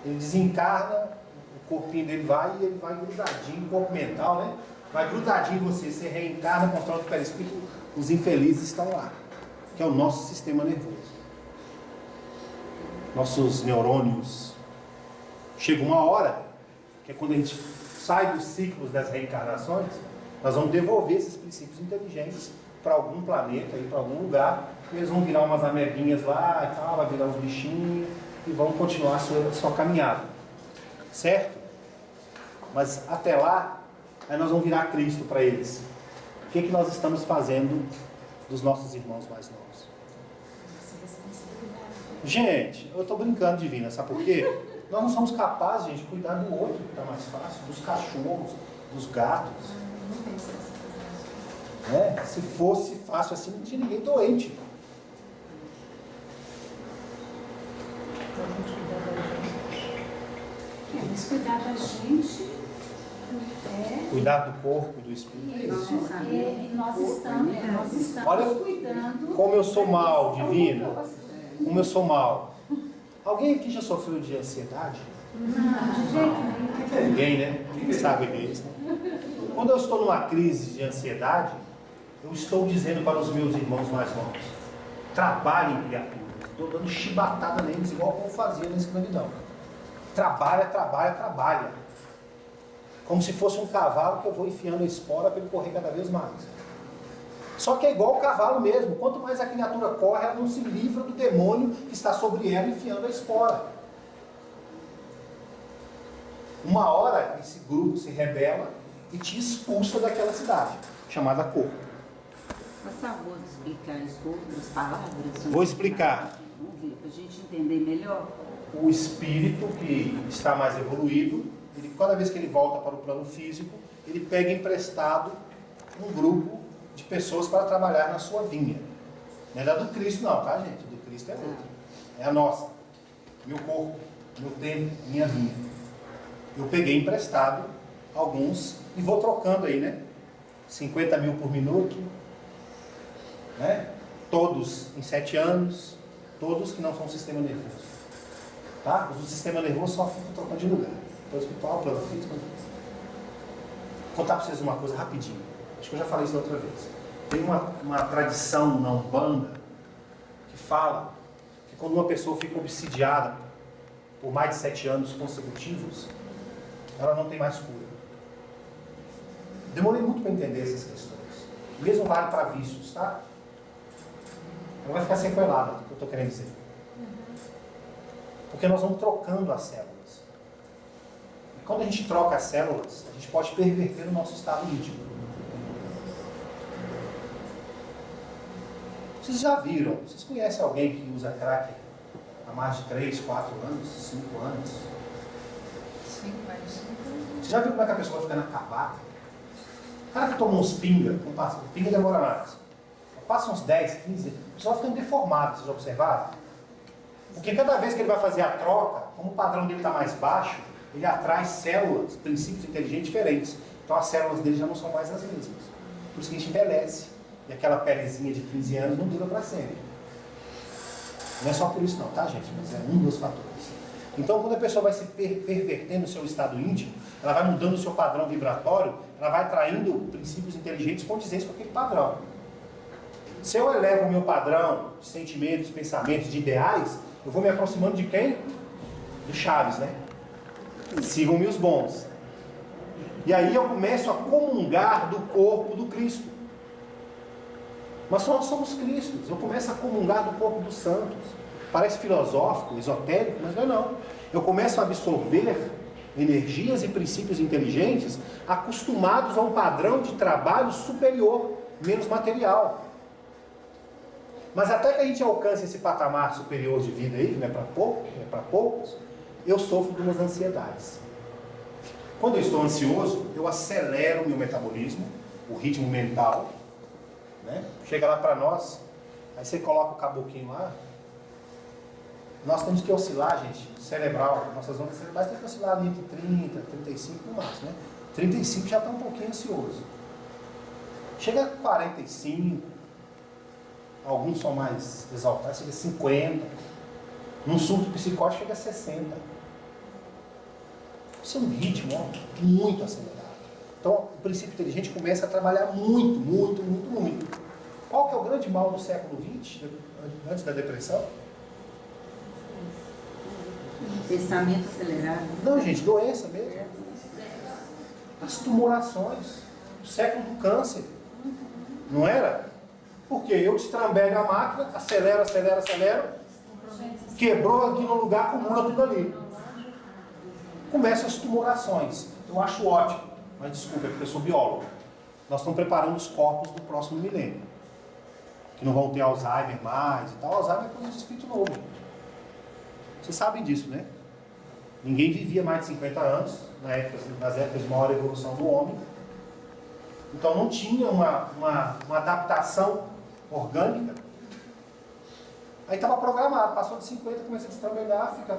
Ele desencarna, o corpinho dele vai e ele vai grudadinho, o corpo mental, né? Vai grudadinho em você, você reencarna, constrói o perispírito, os infelizes estão lá. Que é o nosso sistema nervoso. Nossos neurônios. Chega uma hora, que é quando a gente sai dos ciclos das reencarnações, Nós vamos devolver esses princípios inteligentes para algum planeta, para algum lugar, e eles vão virar umas amebinhas lá e tal, vai virar uns bichinhos e vão continuar a sua caminhada. Certo? Mas até lá, aí nós vamos virar Cristo para eles. O que nós estamos fazendo dos nossos irmãos mais novos? Gente, eu estou brincando, Divina, sabe por quê? Nós não somos capazes, gente, de cuidar do outro, que está mais fácil, dos cachorros, dos gatos. Se fosse fácil assim, não tinha ninguém doente. Mas cuidar da gente cuidar do corpo e do espírito. É isso. nós estamos Olha cuidando. como eu sou mal, Divina. Como eu sou mal. Alguém aqui já sofreu de ansiedade? Não, de jeito nenhum. Ninguém, né? Ninguém sabe disso. Né? Quando eu estou numa crise de ansiedade, eu estou dizendo para os meus irmãos mais novos: trabalhem, criaturas. Estou dando chibatada neles, igual como fazia na escravidão. Trabalha, trabalha, trabalha. Como se fosse um cavalo que eu vou enfiando a espora para ele correr cada vez mais. Só que é igual o cavalo mesmo. Quanto mais a criatura corre, ela não se livra do demônio que está sobre ela enfiando a espora. Uma hora esse grupo se rebela e te expulsa daquela cidade, chamada corpo. Por favor, explicar isso com outras palavras? Vou explicar. Vamos ver, para a gente entender melhor. O espírito que está mais evoluído, ele, cada vez que ele volta para o plano físico, ele pega emprestado um grupo de pessoas para trabalhar na sua vinha. Não é da do Cristo não, tá, gente? Do Cristo é outra. É a nossa. Meu corpo, meu tempo, minha vinha. Eu peguei emprestado alguns e vou trocando aí, né? 50 mil por minuto, né? Todos em 7 anos, todos que não são sistema nervoso. Tá? Os do sistema nervoso só ficam trocando de lugar. Então, hospital, plano físico. Vou contar para vocês uma coisa rapidinho. Acho que eu já falei isso da outra vez. Tem uma tradição na Umbanda que fala que quando uma pessoa fica obsidiada por mais de 7 anos consecutivos, ela não tem mais cura. Demorei muito para entender essas questões. O mesmo vale para vícios, tá? Ela vai ficar sequelada, é o que eu estou querendo dizer. Porque nós vamos trocando as células. E quando a gente troca as células, a gente pode perverter o nosso estado íntimo. Vocês já viram? Vocês conhecem alguém que usa crack há mais de 3, 4 anos, 5 anos? 5 anos. Você já viu como é que a pessoa fica na cabata? O cara que toma uns pinga, pinga demora mais. Passa uns 10, 15, a pessoa vai ficando deformada, vocês já observaram? Porque cada vez que ele vai fazer a troca, como o padrão dele está mais baixo, ele atrai células, princípios inteligentes diferentes. Então as células dele já não são mais as mesmas. Por isso que a gente envelhece. E aquela pelezinha de 15 anos não dura para sempre. Não é só por isso não, tá, gente? Mas é um dos fatores. Então, quando a pessoa vai se pervertendo o seu estado íntimo, ela vai mudando o seu padrão vibratório, ela vai atraindo princípios inteligentes condizentes com aquele padrão. Se eu elevo o meu padrão de sentimentos, pensamentos, de ideais, eu vou me aproximando de quem? Do Chaves, né? Sigam-me os bons. E aí eu começo a comungar do corpo do Cristo. Mas nós somos Cristos. Eu começo a comungar do corpo dos santos. Parece filosófico, esotérico, mas não é não. Eu começo a absorver energias e princípios inteligentes acostumados a um padrão de trabalho superior, menos material. Mas até que a gente alcance esse patamar superior de vida aí, que não é para poucos, eu sofro de umas ansiedades. Quando eu estou ansioso, eu acelero o meu metabolismo, o ritmo mental, né? Chega lá para nós, aí você coloca o caboquinho lá. Nós temos que oscilar, gente, cerebral, nossas ondas cerebrais tem que oscilar ali entre 30, 35 no máximo, né? 35 já está um pouquinho ansioso. Chega a 45, alguns são mais exaltados, chega a 50, num surto psicótico chega a 60. Isso é um ritmo, ó, muito acelerado. Então, o princípio inteligente começa a trabalhar muito, muito, muito, muito. Qual que é o grande mal do século XX, antes da depressão? Pensamento acelerado. Não, gente, doença mesmo. As tumorações. século do câncer. Não era? Porque eu destrambelho a máquina, acelero, quebrou aqui no lugar, acumula tudo ali. Começam as tumorações. Eu acho ótimo, mas desculpa, é porque eu sou biólogo. Nós estamos preparando os corpos do próximo milênio. Que não vão ter Alzheimer mais e tal. Alzheimer é coisa de espírito novo. Vocês sabem disso, né? Ninguém vivia mais de 50 anos, nas épocas de maior evolução do homem. Então não tinha uma adaptação orgânica. Aí estava programado, passou de 50, começa a destrambelhar, fica...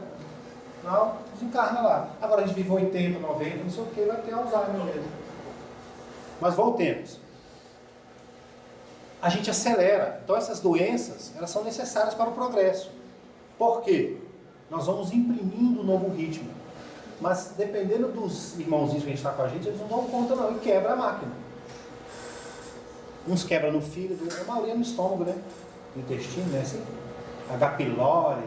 Não, desencarna lá. Agora a gente vive 80, 90, não sei o que, vai ter Alzheimer mesmo. Mas voltemos. A gente acelera. Então essas doenças, elas são necessárias para o progresso. Por quê? Nós vamos imprimindo um novo ritmo. Mas dependendo dos irmãozinhos que a gente está com a gente, eles não dão conta não, e quebra a máquina. Uns quebram no fígado, a maioria no estômago, né? No intestino, né? Assim, H. pylori,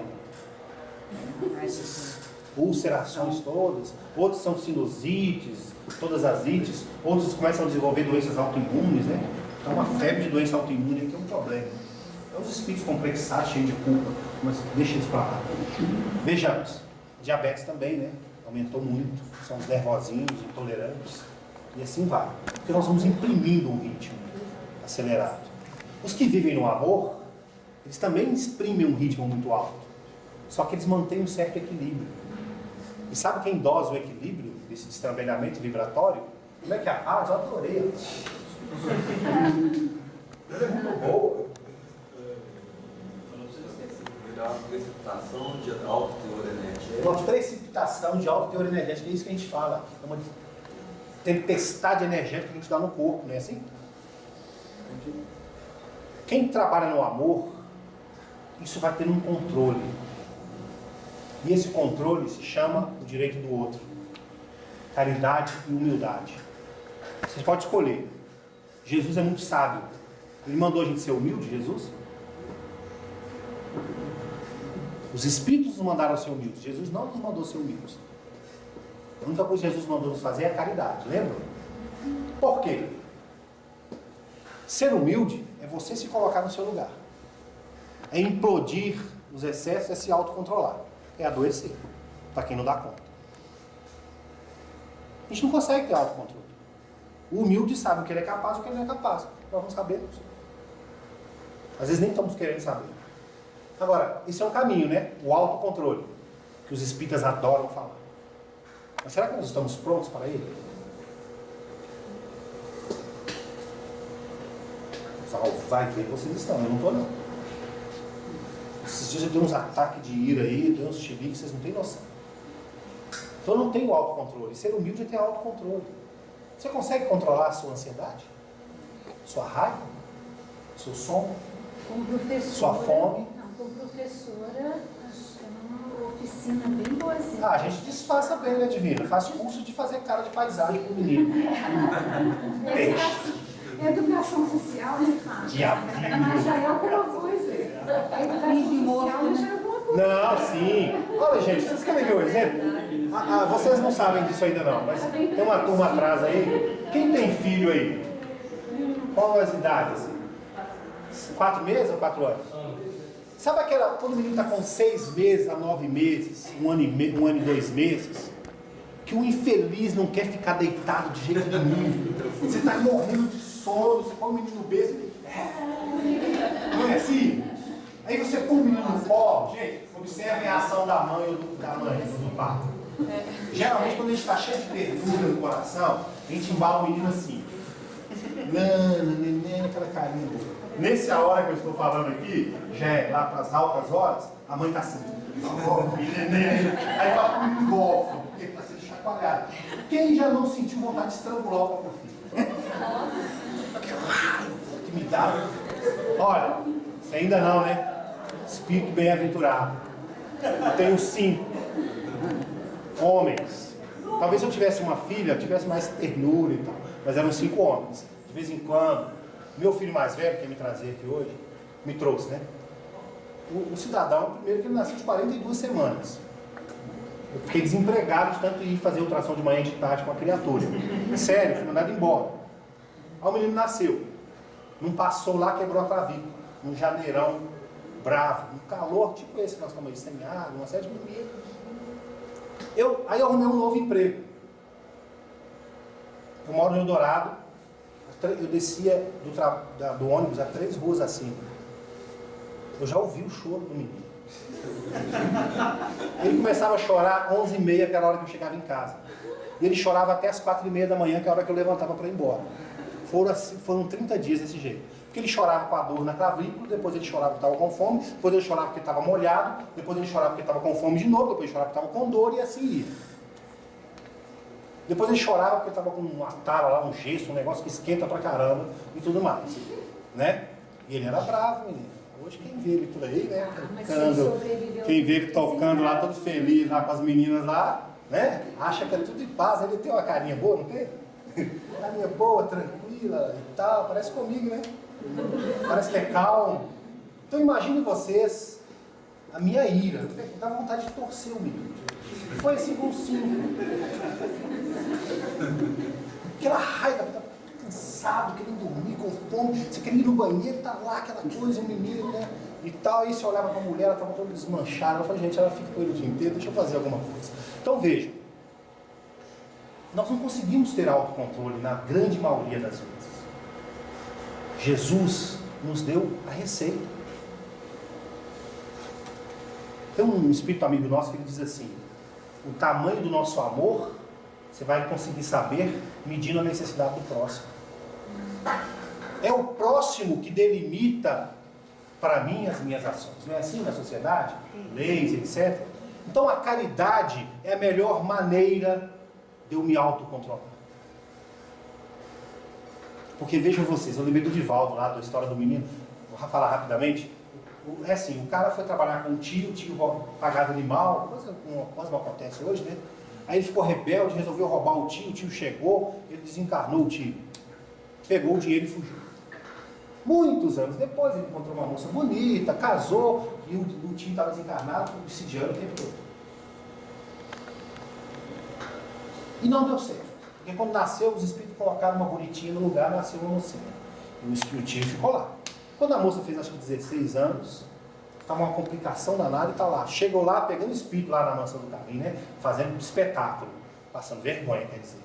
ulcerações todas. Outros são sinusites, todas as ites. Outros começam a desenvolver doenças autoimunes, né? Então uma febre de doença autoimune aqui é um problema. É os espíritos complexados, cheios de culpa, mas deixa eles para lá. Vejamos, diabetes também, né? Aumentou muito, são os nervosinhos, intolerantes, e assim vai. Porque nós vamos imprimindo um ritmo acelerado. Os que vivem no amor, eles também exprimem um ritmo muito alto, só que eles mantêm um certo equilíbrio. E sabe quem dosa o equilíbrio desse destrambelhamento vibratório? Como é que é a paz? Eu adorei. Ela é muito boa. Uma precipitação de alto teor energético. Uma precipitação de alto teor energético, é isso que a gente fala. É uma tempestade energética que a gente dá no corpo, não é assim? Quem trabalha no amor, isso vai ter um controle. E esse controle se chama o direito do outro. Caridade e humildade. Você pode escolher. Jesus é muito sábio. Ele mandou a gente ser humilde, Jesus? Os espíritos nos mandaram ser humildes. Jesus não nos mandou ser humildes. A única coisa que Jesus mandou nos fazer é a caridade, lembra? Por quê? Ser humilde é você se colocar no seu lugar. É implodir os excessos, é se autocontrolar. É adoecer, para quem não dá conta. A gente não consegue ter autocontrole. O humilde sabe o que ele é capaz e o que ele não é capaz. Nós não sabemos. Às vezes nem estamos querendo saber. Agora, esse é um caminho, né? O autocontrole, que os espíritas adoram falar. Mas será que nós estamos prontos para ele? Vai ver que vocês estão, eu não estou não. Esses dias eu dei uns ataques de ira aí, eu dei uns chiliques, vocês não têm noção. Então eu não tenho autocontrole. Ser humilde é ter autocontrole. Você consegue controlar a sua ansiedade? Sua raiva? Seu sono? Como professora, sua fome? Não, como professora, acho que é uma oficina bem boazinha. Ah, a gente disfarça bem, né, Divina? Faz curso de fazer cara de paisagem com o menino. Educação social, né, Fábio? Diabinho. Mas já é alguma coisa. A educação social já é alguma coisa. Não, sim. Olha, gente, vocês querem ver o exemplo? Vocês não sabem disso ainda não, mas tem uma turma atrás aí. Quem tem filho aí? Qual as idades? 4 meses ou 4 anos? Sabe aquela, quando o menino está com 6 meses a 9 meses, um ano e 2 meses, que o infeliz não quer ficar deitado de jeito nenhum. Você está morrendo de sono, você põe o menino no berço, ele... Não é assim? Aí você põe o menino no colo, gente, observe a ação da mãe ou do pai. Geralmente quando a gente está cheio de ternura no coração, a gente embala o menino assim. Neném, aquela carinha. Nessa hora que eu estou falando aqui, já é lá para as altas horas, a mãe está assim. Aí fala para o menino golfe, porque ele está sendo chacoalhado. Quem já não sentiu vontade de estrangular o próprio filho? Que me dá. Olha, você ainda não, né? Espírito bem-aventurado. Eu tenho 5 homens. Talvez se eu tivesse uma filha, eu tivesse mais ternura e tal. Mas eram 5 homens. De vez em quando, meu filho mais velho, que ia me trazer aqui hoje, me trouxe, né? O cidadão, primeiro que ele nasceu de 42 semanas. Eu fiquei desempregado de tanto ir fazer ultrassom de manhã e de tarde com a criatura. Sério, fui mandado embora. Aí o menino nasceu. Não passou lá, quebrou a clavícula. Um janeirão bravo. Um calor tipo esse que nós estamos aí, sem água, uma série de coisa. Aí eu arrumei um novo emprego. Eu moro no Eldorado. Eu descia do ônibus a 3 ruas acima. Eu já ouvi o choro do menino. Ele começava a chorar 11h30, que era a hora que eu chegava em casa. E ele chorava até as 4h30 da manhã, que é a hora que eu levantava para ir embora. Foram 30 dias desse jeito. Porque ele chorava com a dor na clavícula, depois ele chorava porque estava com fome, depois ele chorava porque estava molhado, depois ele chorava porque estava com fome de novo, depois ele chorava porque estava com dor e assim ia. Depois ele chorava porque estava com uma tara lá, um gesso, um negócio que esquenta pra caramba e tudo mais. Né? E ele era bravo, menino. Hoje quem vê ele por aí, né? Quem vê ele tocando lá, todo feliz lá com as meninas lá, né? Acha que é tudo em paz. Ele tem uma carinha boa, não tem? Carinha boa, tranquila e tal. Parece comigo, né? Parece que é calmo. Então imagine vocês a minha ira. Dá vontade de torcer o menino. Foi assim com 5. Aquela raiva, cansado, querendo dormir, com fome, você queria ir no banheiro, tá lá aquela coisa, o menino, né? E tal, aí você olhava pra mulher, ela tava toda desmanchada. Eu falei, gente, ela fica com ele o dia inteiro, deixa eu fazer alguma coisa. Então vejam, nós não conseguimos ter autocontrole na grande maioria das vezes. Jesus nos deu a receita. Tem um espírito amigo nosso que ele diz assim: o tamanho do nosso amor você vai conseguir saber medindo a necessidade do próximo. É o próximo que delimita para mim as minhas ações. Não é assim na sociedade? Leis, etc. Então a caridade é a melhor maneira de eu me autocontrolar. Porque vejam vocês, eu lembrei do Divaldo lá, da história do menino. Vou falar rapidamente. É assim, o cara foi trabalhar com o tio pagava animal, coisa que quase não acontece hoje, né? Aí ele ficou rebelde, resolveu roubar o tio chegou, ele desencarnou o tio. Pegou o dinheiro e fugiu. Muitos anos depois ele encontrou uma moça bonita, casou, e o tio estava desencarnado, obsidiando o tempo todo. E não deu certo. Porque quando nasceu, os espíritos colocaram uma bonitinha no lugar, nasceu uma mocinha. E o tio ficou lá. Quando a moça fez acho que 16 anos, estava uma complicação danada e está lá. Chegou lá, pegando espírito lá na mansão do caminho, né? Fazendo espetáculo, passando vergonha, quer dizer.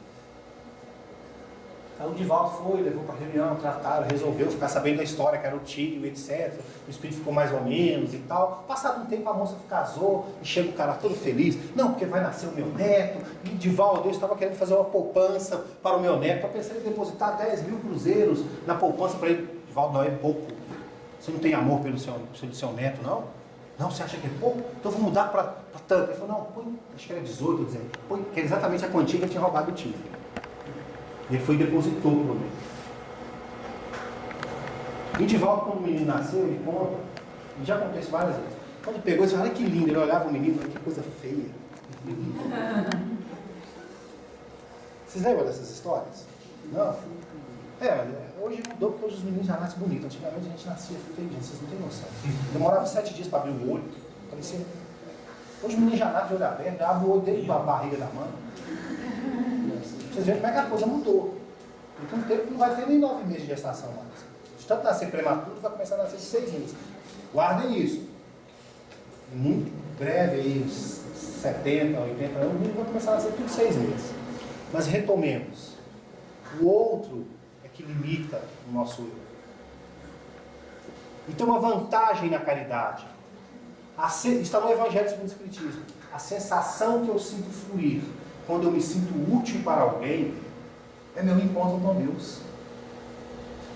Aí o Divaldo foi, levou para a reunião, trataram, resolveu ficar sabendo da história, que era o tio, etc. O espírito ficou mais ou menos e tal. Passado um tempo a moça casou e chega o cara todo feliz. Não, porque vai nascer o meu neto. E o Divaldo estava querendo fazer uma poupança para o meu neto. Para pensar em depositar 10 mil cruzeiros na poupança para ele. Divaldo, não é pouco. Você não tem amor pelo seu neto, não? Não, você acha que é pouco? Então eu vou mudar para tanto. Ele falou, não, põe, acho que era 18, dizendo, põe, que era exatamente a quantia que ele tinha roubado do tio. E ele foi e depositou para o menino. E de volta, quando o menino nasceu, ele conta, e já aconteceu várias vezes. Quando pegou, ele falou, olha que lindo, ele olhava o menino, olha que coisa feia. Vocês lembram dessas histórias? Não? Hoje mudou porque hoje os meninos já nascem bonitos. Antigamente a gente nascia feio, gente, vocês não têm noção. Demorava 7 dias para abrir o olho. Parecia... Hoje o menino já nasce de olho aberto, já abre o olho dele da barriga da mãe. Vocês veem como é que a coisa mudou. Então o tempo não vai ter nem 9 meses de gestação mais. De tanto nascer prematuro, vai começar a nascer de 6 meses. Guardem isso. Muito breve, aí, uns 70, 80 anos, o menino vai começar a nascer tudo 6 meses. Mas retomemos. O outro é que limita o nosso eu. Então uma vantagem na caridade. Está no Evangelho segundo o Espiritismo. A sensação que eu sinto fluir quando eu me sinto útil para alguém é meu encontro com Deus.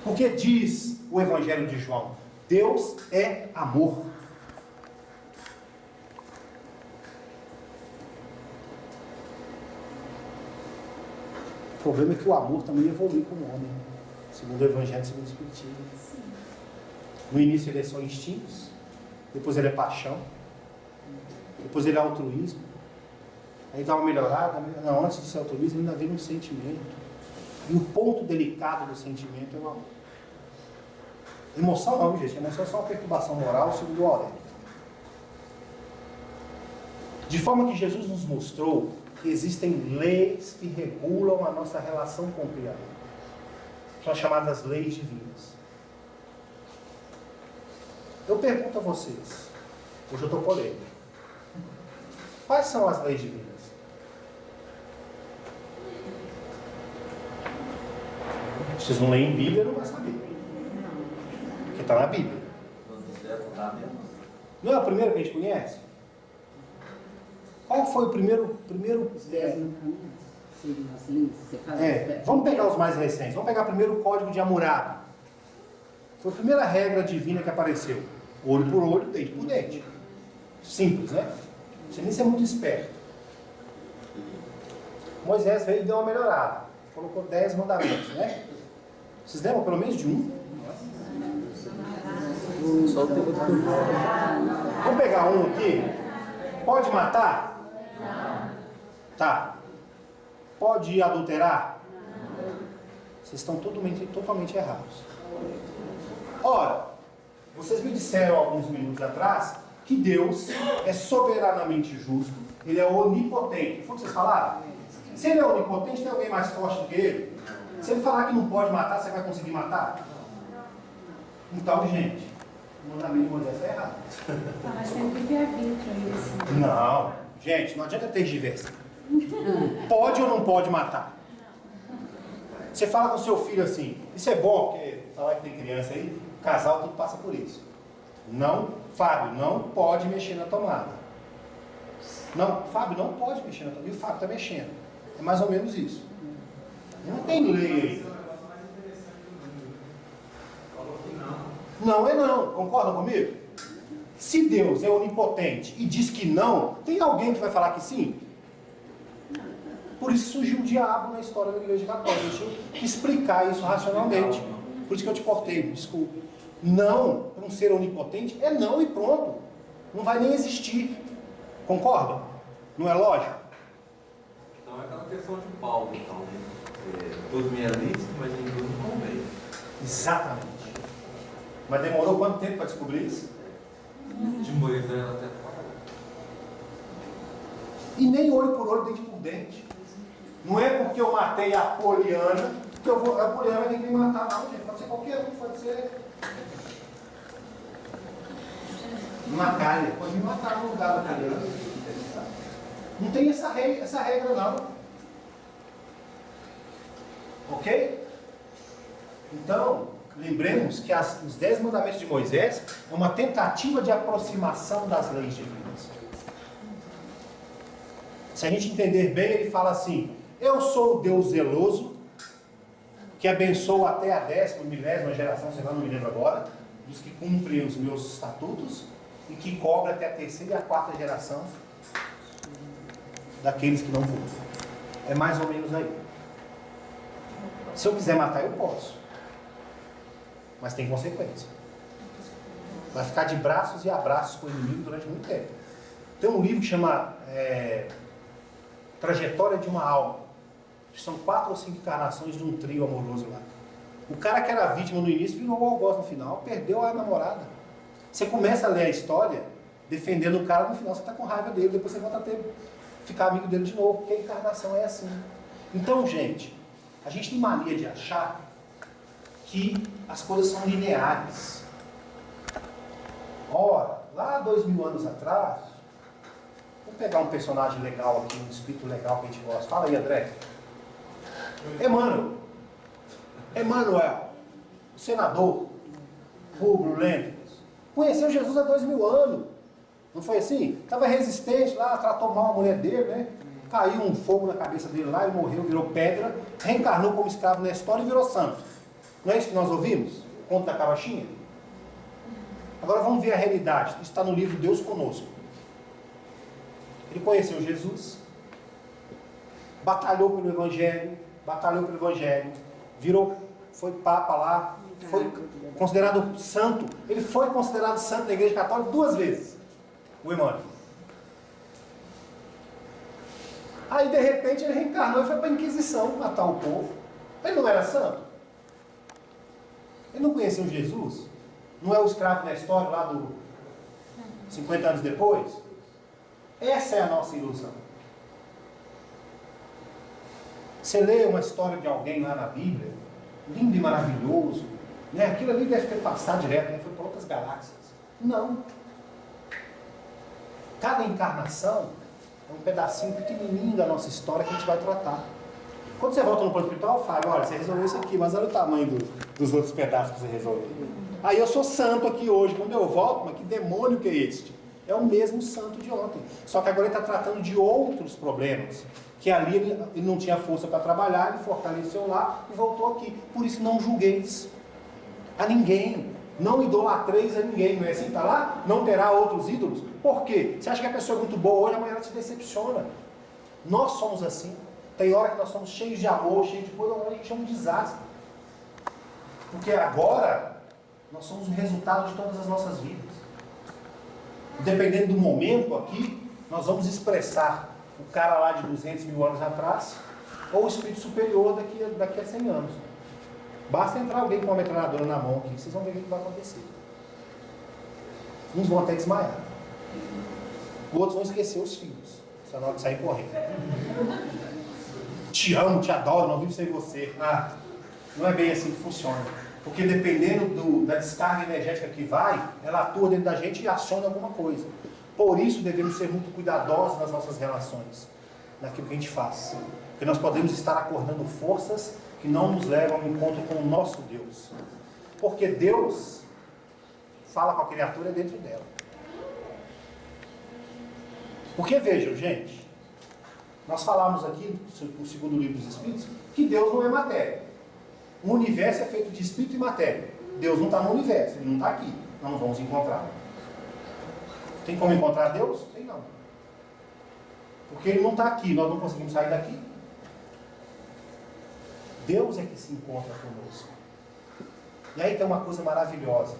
Porque diz o Evangelho de João, Deus é amor. O problema é que o amor também evolui com o homem, segundo o Evangelho, segundo o Espiritismo. No início ele é só instintos, depois ele é paixão, depois ele é altruísmo, aí dá uma melhorada, não, antes de ser altruísmo ainda vem um sentimento. E o ponto delicado do sentimento é o amor. Emoção não, gente, emoção é só uma perturbação moral, segundo o Aurélio. De forma que Jesus nos mostrou que existem leis que regulam a nossa relação com o Criador. São as chamadas leis divinas. Eu pergunto a vocês, hoje eu estou polêmico. Quais são as leis divinas? Vocês não leem Bíblia, não vão saber. Porque está na Bíblia. Não é o primeiro que a gente conhece? Qual foi o primeiro vamos pegar os mais recentes. Vamos pegar primeiro o Código de Hammurabi. Foi a primeira regra divina que apareceu. Olho por olho, dente por dente. Simples, né? Você nem ser muito esperto. Moisés veio e deu uma melhorada. Colocou 10 mandamentos, né? Vocês lembram pelo menos de um? Só o tempo do Vamos pegar um aqui. Pode matar? Tá. Pode adulterar? Vocês estão totalmente errados. Ora, vocês me disseram alguns minutos atrás que Deus é soberanamente justo, Ele é onipotente. Foi o que vocês falaram? Se Ele é onipotente, tem alguém mais forte do que Ele? Se Ele falar que não pode matar, você vai conseguir matar? Então, gente, o mandamento de Moisés está errado. Mas tem livre-arbítrio aí, assim. Não, gente, não adianta ter diversão. Pode ou não pode matar? Você fala com seu filho assim, isso é bom, porque falar que tem criança aí, casal tudo passa por isso. Não, Fábio, não pode mexer na tomada. Não, Fábio não pode mexer na tomada. E o Fábio está mexendo. É mais ou menos isso. Não tem lei aí. Não é não, concordam comigo? Se Deus é onipotente e diz que não, tem alguém que vai falar que sim? Por isso surgiu o diabo na história da Igreja Católica. Deixa eu explicar isso racionalmente. Por isso que eu te cortei, desculpa. Não, para um ser onipotente, é não e pronto. Não vai nem existir. Concorda? Não é lógico? Então é aquela questão de Paulo, então, né? Tudo me é lícito, mas nem tudo me convém. Exatamente. Mas demorou quanto tempo para descobrir isso? De Moisés até Paulo. E nem olho por olho, dente por dente. Não é porque eu matei a Poliana que eu vou. A Poliana vai ter que me matar, não, gente. Pode ser qualquer um, pode ser. Macalha, pode me matar no lugar da Poliana. Não tem essa regra, não. Ok? Então, lembremos que os 10 mandamentos de Moisés é uma tentativa de aproximação das leis divinas. Se a gente entender bem, ele fala assim: eu sou o Deus zeloso, que abençoa até a 10ª, milésima geração, sei lá, não me lembro agora, dos que cumprem os meus estatutos, e que cobra até a 3ª e a 4ª geração daqueles que não cumprem. É mais ou menos aí. Se eu quiser matar, eu posso. Mas tem consequência. Vai ficar de braços e abraços com o inimigo durante muito tempo. Tem um livro que chama Trajetória de uma Alma. São 4 ou 5 encarnações de um trio amoroso lá. O cara que era vítima no início virou o algoz no final, perdeu a namorada. Você começa a ler a história defendendo o cara, no final você está com raiva dele, depois você volta a ficar amigo dele de novo, porque a encarnação é assim. Então, gente, a gente tem mania de achar que as coisas são lineares. Ora, lá 2000 anos atrás, vou pegar um personagem legal aqui, um espírito legal que a gente gosta. Fala aí, André. Emanuel, o senador Rubro Lentulus, conheceu Jesus há 2000 anos. Não foi assim? Estava resistente lá, tratou mal a mulher dele, né? Caiu um fogo na cabeça dele lá, ele morreu, virou pedra, reencarnou como escravo na história e virou santo. Não é isso que nós ouvimos? O conto da carochinha? Agora vamos ver a realidade. Isso está no livro Deus Conosco. Ele conheceu Jesus, batalhou pelo Evangelho, foi papa lá, foi considerado santo. Ele foi considerado santo na Igreja Católica 2 vezes, o Emmanuel. Aí de repente ele reencarnou e foi para a Inquisição matar o povo. Ele não era santo? Ele não conheceu Jesus? Não é o escravo da história lá do 50 anos depois? Essa é a nossa ilusão. Você lê uma história de alguém lá na Bíblia, lindo e maravilhoso, né? Aquilo ali deve ter passado direto, né? Foi para outras galáxias. Não. Cada encarnação é um pedacinho pequenininho da nossa história que a gente vai tratar. Quando você volta no plano espiritual, fala, olha, você resolveu isso aqui, mas olha o tamanho dos outros pedaços que você resolveu. Aí eu sou santo aqui hoje, quando eu volto, mas que demônio que é este? É o mesmo santo de ontem. Só que agora ele está tratando de outros problemas. Que ali ele não tinha força para trabalhar, ele fortaleceu lá e voltou aqui. Por isso não julgueis a ninguém. Não idolatreis a ninguém. Não é assim? Está lá? Não terá outros ídolos. Por quê? Você acha que a pessoa é muito boa hoje, amanhã ela te decepciona. Nós somos assim. Tem hora que nós somos cheios de amor, cheios de coisa, agora a gente é um desastre. Porque agora nós somos o resultado de todas as nossas vidas. Dependendo do momento aqui, nós vamos expressar o cara lá de 200 mil anos atrás, ou o espírito superior daqui a 100 anos. Basta entrar alguém com uma metralhadora na mão aqui, vocês vão ver o que vai acontecer. Uns vão até desmaiar. Outros vão esquecer os filhos, só na hora de sair correndo. Te amo, te adoro, não vivo sem você. Ah, não é bem assim que funciona. Porque dependendo da descarga energética que vai, ela atua dentro da gente e aciona alguma coisa. Por isso devemos ser muito cuidadosos nas nossas relações, naquilo que a gente faz. Porque nós podemos estar acordando forças que não nos levam ao encontro com o nosso Deus. Porque Deus fala com a criatura dentro dela. Porque vejam, gente, nós falamos aqui, no segundo livro dos Espíritos, que Deus não é matéria. O universo é feito de espírito e matéria. Deus não está no universo, ele não está aqui. Nós não vamos encontrar. Tem como encontrar Deus? Tem não. Porque ele não está aqui, nós não conseguimos sair daqui. Deus é que se encontra conosco. E aí tem uma coisa maravilhosa,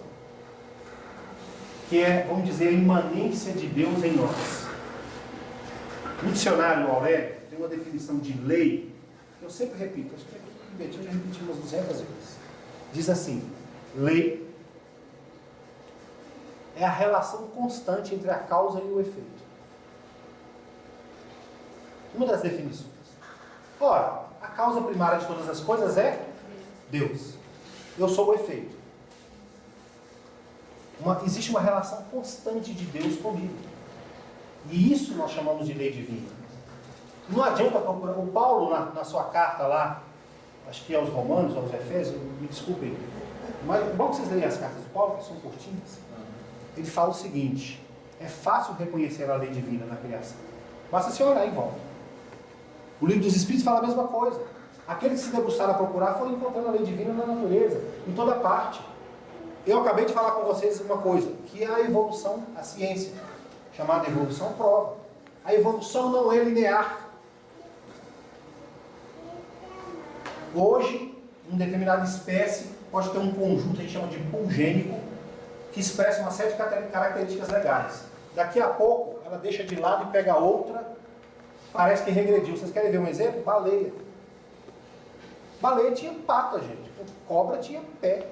que é, vamos dizer, a imanência de Deus em nós. No dicionário Aurélio, tem uma definição de lei, que eu sempre repito, acho que eu já repeti umas 200 vezes. Diz assim: lei é a relação constante entre a causa e o efeito. Uma das definições. Ora, a causa primária de todas as coisas é Deus. Eu sou o efeito. Existe uma relação constante de Deus comigo. E isso nós chamamos de lei divina. Não adianta procurar. O Paulo, na sua carta lá, acho que é aos Romanos, aos Efésios, me desculpem, mas bom que vocês leem as cartas do Paulo, que são curtinhas. Ele fala o seguinte: é fácil reconhecer a lei divina na criação. Basta se orar em volta. O livro dos Espíritos fala a mesma coisa. Aqueles que se debruçaram a procurar foram encontrando a lei divina na natureza, em toda parte. Eu acabei de falar com vocês uma coisa, que é a evolução, a ciência, chamada evolução prova. A evolução não é linear. Hoje, uma determinada espécie pode ter um conjunto, a gente chama de pool gênico, que expressa uma série de características legais. Daqui a pouco, ela deixa de lado e pega outra, parece que regrediu. Vocês querem ver um exemplo? Baleia. Baleia tinha pata, gente. Cobra tinha pé.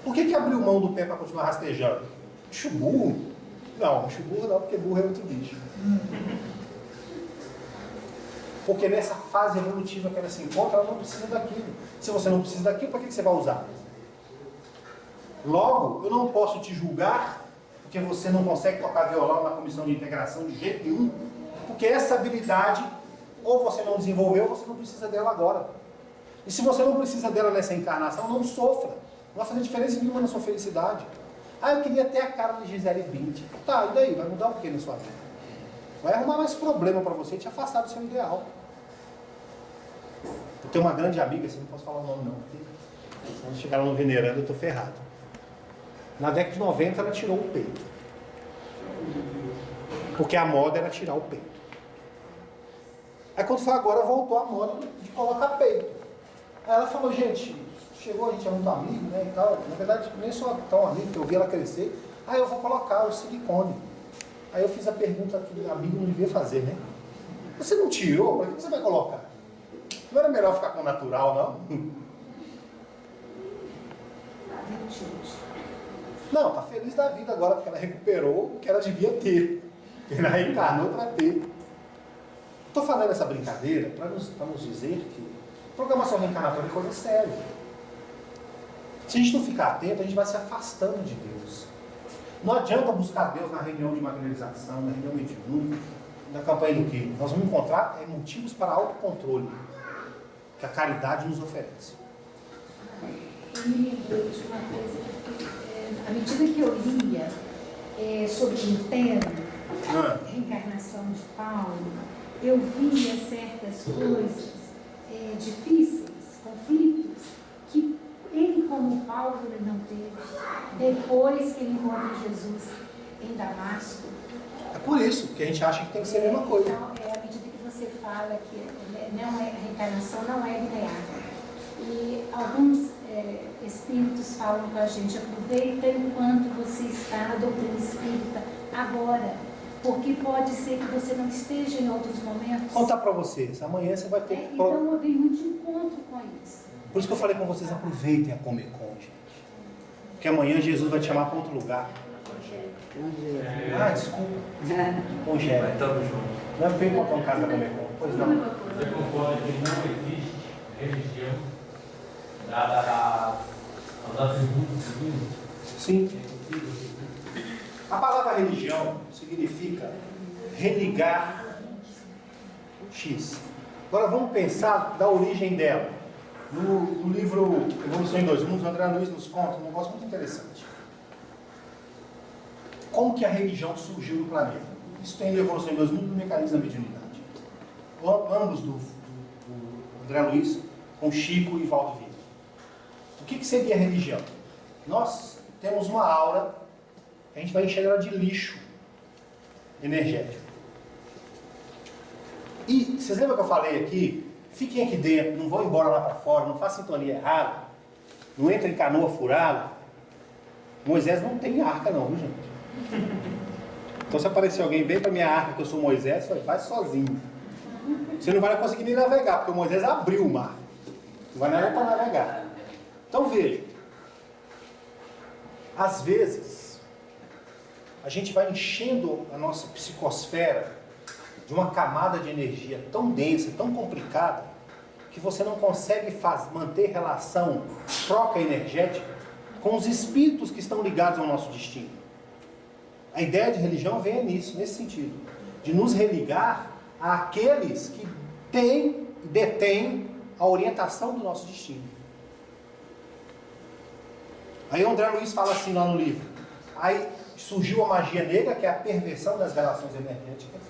Por que abriu mão do pé para continuar rastejando? Bicho burro? Não, bicho burro não, porque burro é outro bicho. Porque nessa fase evolutiva que ela se encontra, ela não precisa daquilo. Se você não precisa daquilo, para que você vai usar? Logo, eu não posso te julgar porque você não consegue tocar violão na comissão de integração de jeito nenhum, porque essa habilidade ou você não desenvolveu ou você não precisa dela agora. E se você não precisa dela nessa encarnação, não sofra. Não vai fazer diferença nenhuma na sua felicidade. Ah, eu queria ter a cara de Gisele Bündchen. Tá, e daí? Vai mudar o que na sua vida? Vai arrumar mais problema para você e te afastar do seu ideal. Eu tenho uma grande amiga, assim, não posso falar o nome não, porque quando chegar lá no venerando eu estou ferrado. Na década de 90 ela tirou o peito. Porque a moda era tirar o peito. Aí quando foi agora, voltou a moda de colocar peito. Aí ela falou, gente, chegou, a gente é muito amigo, né, e tal. Na verdade, nem sou tão amigo, que eu vi ela crescer. Aí eu vou colocar o silicone. Aí eu fiz a pergunta que o amigo não devia fazer, né? Você não tirou? Para que você vai colocar? Não era melhor ficar com o natural, não? Não, tá feliz da vida agora, porque ela recuperou o que ela devia ter. Ela reencarnou para ter. Estou falando essa brincadeira para nos dizer que Programação reencarnatória é coisa séria. Se a gente não ficar atento, a gente vai se afastando de Deus. Não adianta buscar Deus na reunião de materialização, na reunião mediúnica, na campanha do quê? Nós vamos encontrar motivos para autocontrole que a caridade nos oferece. Eu me lembrei de uma coisa, à medida que eu lia sobre o interno, reencarnação de Paulo, eu via certas coisas difíceis, conflitos, que ele, como Paulo, ele não teve. Depois que ele encontra Jesus em Damasco. É por isso que a gente acha que tem que ser a mesma coisa. Então, à medida que você fala que não a reencarnação não é linear. E alguns espíritos falam com a gente, aproveita enquanto você está na doutrina espírita agora, porque pode ser que você não esteja em outros momentos. Contar para vocês, amanhã você vai ter... Então eu venho muito de encontro com isso. Por isso que eu falei com vocês, aproveitem a Comic Con, gente. Porque amanhã Jesus vai te chamar para outro lugar. Ah, desculpa. Congela. Mas tamo junto. Não é bem contar um caso da Comic Con. Pois não. Você concorda que não existe religião dada aos atributos divinos? Sim. A palavra religião significa religar X. Agora vamos pensar da origem dela. No livro Evolução em 2 Mundos, o André Luiz nos conta um negócio muito interessante. Como que a religião surgiu no planeta? Isso tem no Evolução em 2 Mundos, no Mecanismo da Mediunidade. Ambos do André Luiz, com Chico e Valdo Vieira. O que seria religião? Nós temos uma aura, a gente vai enxergar ela de lixo energético. E vocês lembram que eu falei aqui? Fiquem aqui dentro, não vão embora lá para fora, não façam sintonia errada, não entrem em canoa furada. Moisés não tem arca não, viu, gente? Então se aparecer alguém, vem para minha arca que eu sou Moisés, faz sozinho. Você não vai conseguir nem navegar, porque o Moisés abriu o mar. Não vai nem para navegar. Então veja, às vezes, a gente vai enchendo a nossa psicosfera de uma camada de energia tão densa, tão complicada, que você não consegue manter relação, troca energética com os espíritos que estão ligados ao nosso destino. A ideia de religião vem nesse sentido, de nos religar àqueles que têm e detêm a orientação do nosso destino. Aí o André Luiz fala assim lá no livro, aí surgiu a magia negra, que é a perversão das relações energéticas,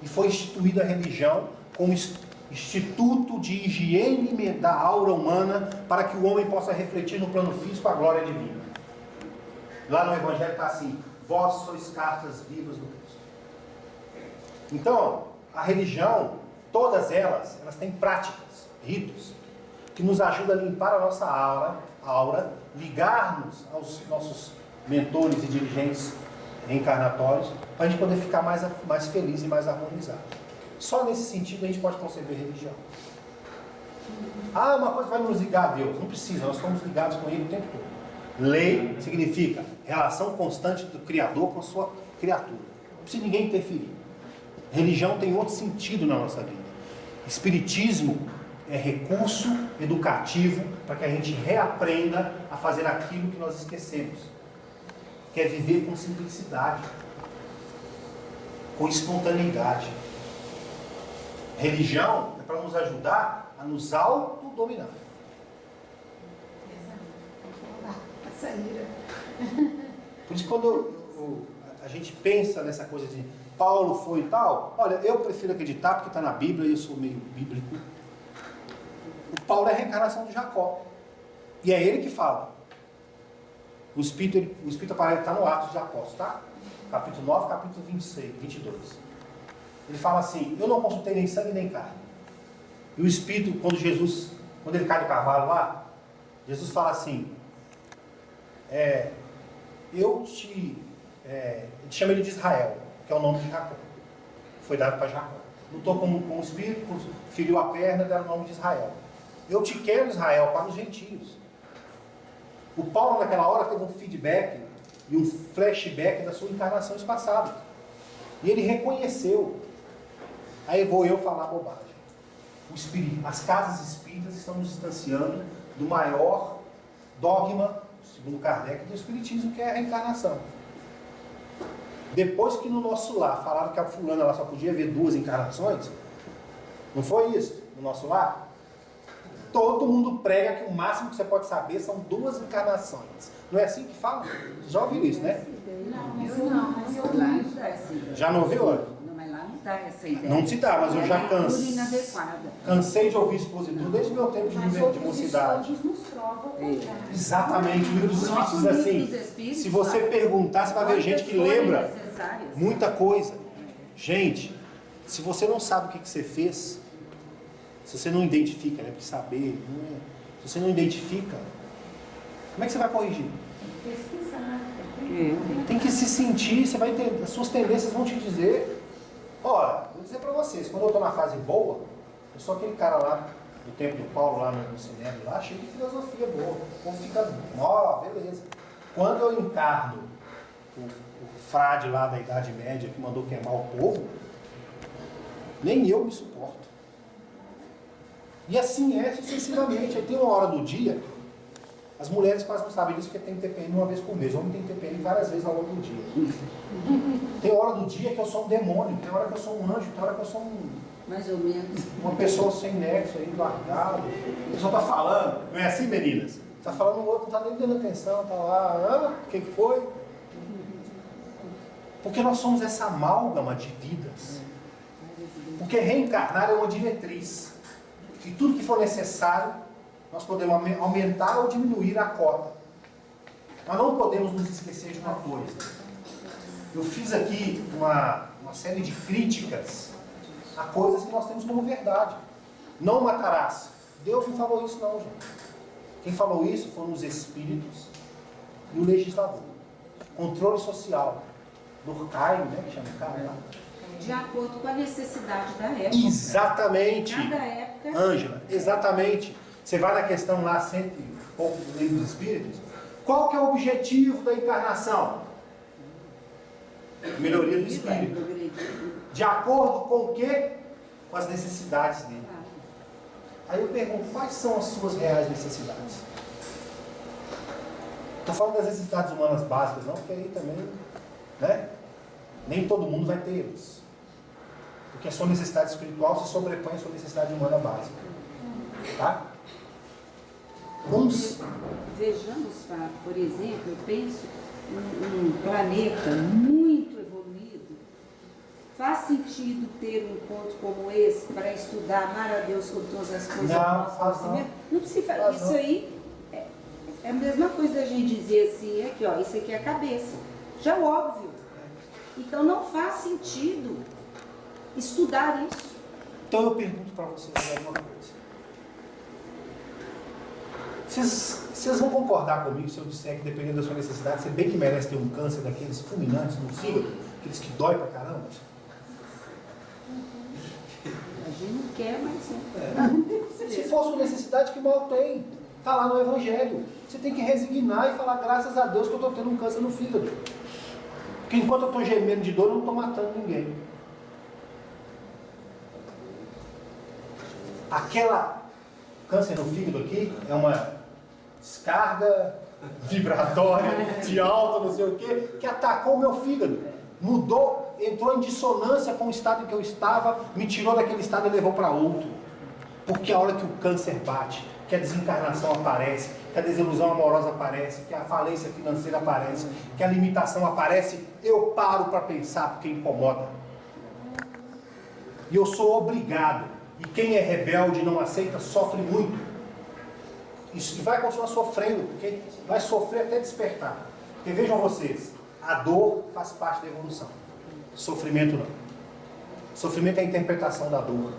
e foi instituída a religião como instituto de higiene da aura humana para que o homem possa refletir no plano físico a glória divina. Lá no Evangelho está assim, vós sois cartas vivas do Cristo. Então, a religião, todas elas têm práticas, ritos, que nos ajudam a limpar a nossa aura, ligar-nos aos nossos mentores e dirigentes reencarnatórios, para a gente poder ficar mais feliz e mais harmonizado. Só nesse sentido a gente pode conceber religião. Ah, uma coisa vai nos ligar a Deus. Não precisa, nós estamos ligados com Ele o tempo todo. Lei significa relação constante do Criador com a sua criatura. Não precisa ninguém interferir. Religião tem outro sentido na nossa vida. Espiritismo é recurso educativo para que a gente reaprenda a fazer aquilo que nós esquecemos. Que é viver com simplicidade, com espontaneidade. Religião é para nos ajudar a nos autodominar. Por isso quando a gente pensa nessa coisa de Paulo foi e tal, olha, eu prefiro acreditar porque está na Bíblia e eu sou meio bíblico. O Paulo é a reencarnação de Jacó. E é ele que fala. O Espírito aparece, está no Atos de Apóstolos, tá? Capítulo 9, capítulo 26, 22. Ele fala assim, eu não consultei nem sangue nem carne. E o Espírito, quando ele cai do cavalo lá, Jesus fala assim, eu te chamo ele de Israel, que é o nome de Jacó. Foi dado para Jacó. Lutou com o Espírito, feriu a perna, deram o nome de Israel. Eu te quero, Israel, para os gentios. O Paulo, naquela hora, teve um feedback e um flashback da sua encarnação passada. E ele reconheceu. Aí vou eu falar bobagem. As casas espíritas estão nos distanciando do maior dogma, segundo Kardec, do espiritismo, que é a reencarnação. Depois que no nosso lar falaram que a fulana ela só podia ver 2 encarnações, não foi isso? No nosso lar? Todo mundo prega que o máximo que você pode saber são 2 encarnações. Não é assim que fala? Já ouviram isso, né? Mas eu Lá não dá essa ideia. Já não ouviu? Não, mas lá não dá essa ideia. Não te dá, mas eu já É inadequada. cansei de ouvir expositor desde o meu tempo de Mas outros mocidade. estudos nos provam o contrário. Exatamente, o livro dos Espíritos diz assim, se você perguntar, você vai ver gente que lembra muita coisa. Gente, se você não sabe o que você fez, se você não identifica, né? Porque saber, se você não identifica, como é que você vai corrigir? Pesquisar. Tem que se sentir, você vai entender, as suas tendências vão te dizer. Olha, vou dizer pra vocês, quando eu tô na fase boa, eu sou aquele cara lá, do tempo do Paulo, lá no cinema, lá, cheio de filosofia boa. O povo fica, ó, beleza. Quando eu encarno o frade lá da Idade Média que mandou queimar o povo, nem eu me suporto. E assim é sucessivamente. Aí tem uma hora do dia, as mulheres quase não sabem disso porque tem TPM uma vez por mês. O homem tem TPM várias vezes ao longo do dia. Tem hora do dia que eu sou um demônio, tem hora que eu sou um anjo, tem hora que eu sou Mais ou menos. uma pessoa sem nexo aí, largado. A pessoa está falando, não é assim, meninas? Está falando, o outro não está nem dando atenção, está lá, o que foi? Porque nós somos essa amálgama de vidas. Porque reencarnar é uma diretriz. E tudo que for necessário, nós podemos aumentar ou diminuir a cota. Mas não podemos nos esquecer de uma coisa. Eu fiz aqui uma série de críticas a coisas que nós temos como verdade. Não matarás. Deus não falou isso não, gente. Quem falou isso foram os espíritos e o legislador. Controle social. Durkheim, né? Que chama o cara lá. De acordo com a necessidade da época. Exatamente. Cada época. Ângela, exatamente. Você vai na questão lá, 100 e pouco do Livro dos Espíritos. Qual que é o objetivo da encarnação? Melhoria do espírito. De acordo com o quê? Com as necessidades dele. Aí eu pergunto, quais são as suas reais necessidades? Estou falando das necessidades humanas básicas, não, porque aí também, né? Nem todo mundo vai tê-las. Porque a sua necessidade espiritual se sobrepõe à sua necessidade humana básica. Tá? Vejamos, Fábio, por exemplo, eu penso um planeta muito evoluído. Faz sentido ter um encontro como esse para estudar, amar a Deus com todas as coisas do nosso conhecimento? Não precisa fazer isso aí. É a mesma coisa da gente dizer assim, aqui, ó, isso aqui é a cabeça. Já é óbvio. Então não faz sentido estudar isso. Então eu pergunto para vocês uma coisa. Vocês vão concordar comigo se eu disser que, dependendo da sua necessidade, você bem que merece ter um câncer daqueles fulminantes no fígado, aqueles que dói pra caramba? A gente não quer, mas Se fosse uma necessidade, que mal tem? Está lá no Evangelho. Você tem que resignar e falar, graças a Deus que eu estou tendo um câncer no fígado. Porque enquanto eu estou gemendo de dor, eu não estou matando ninguém. Aquela câncer no fígado aqui é uma descarga vibratória de alta, não sei o quê, que atacou o meu fígado. Mudou, entrou em dissonância com o estado em que eu estava, me tirou daquele estado e levou para outro. Porque a hora que o câncer bate, que a desencarnação aparece, que a desilusão amorosa aparece, que a falência financeira aparece, que a limitação aparece, eu paro para pensar porque incomoda. E eu sou obrigado. E quem é rebelde e não aceita, sofre muito. E vai continuar sofrendo, porque vai sofrer até despertar. Porque vejam vocês, a dor faz parte da evolução. Sofrimento não. Sofrimento é a interpretação da dor.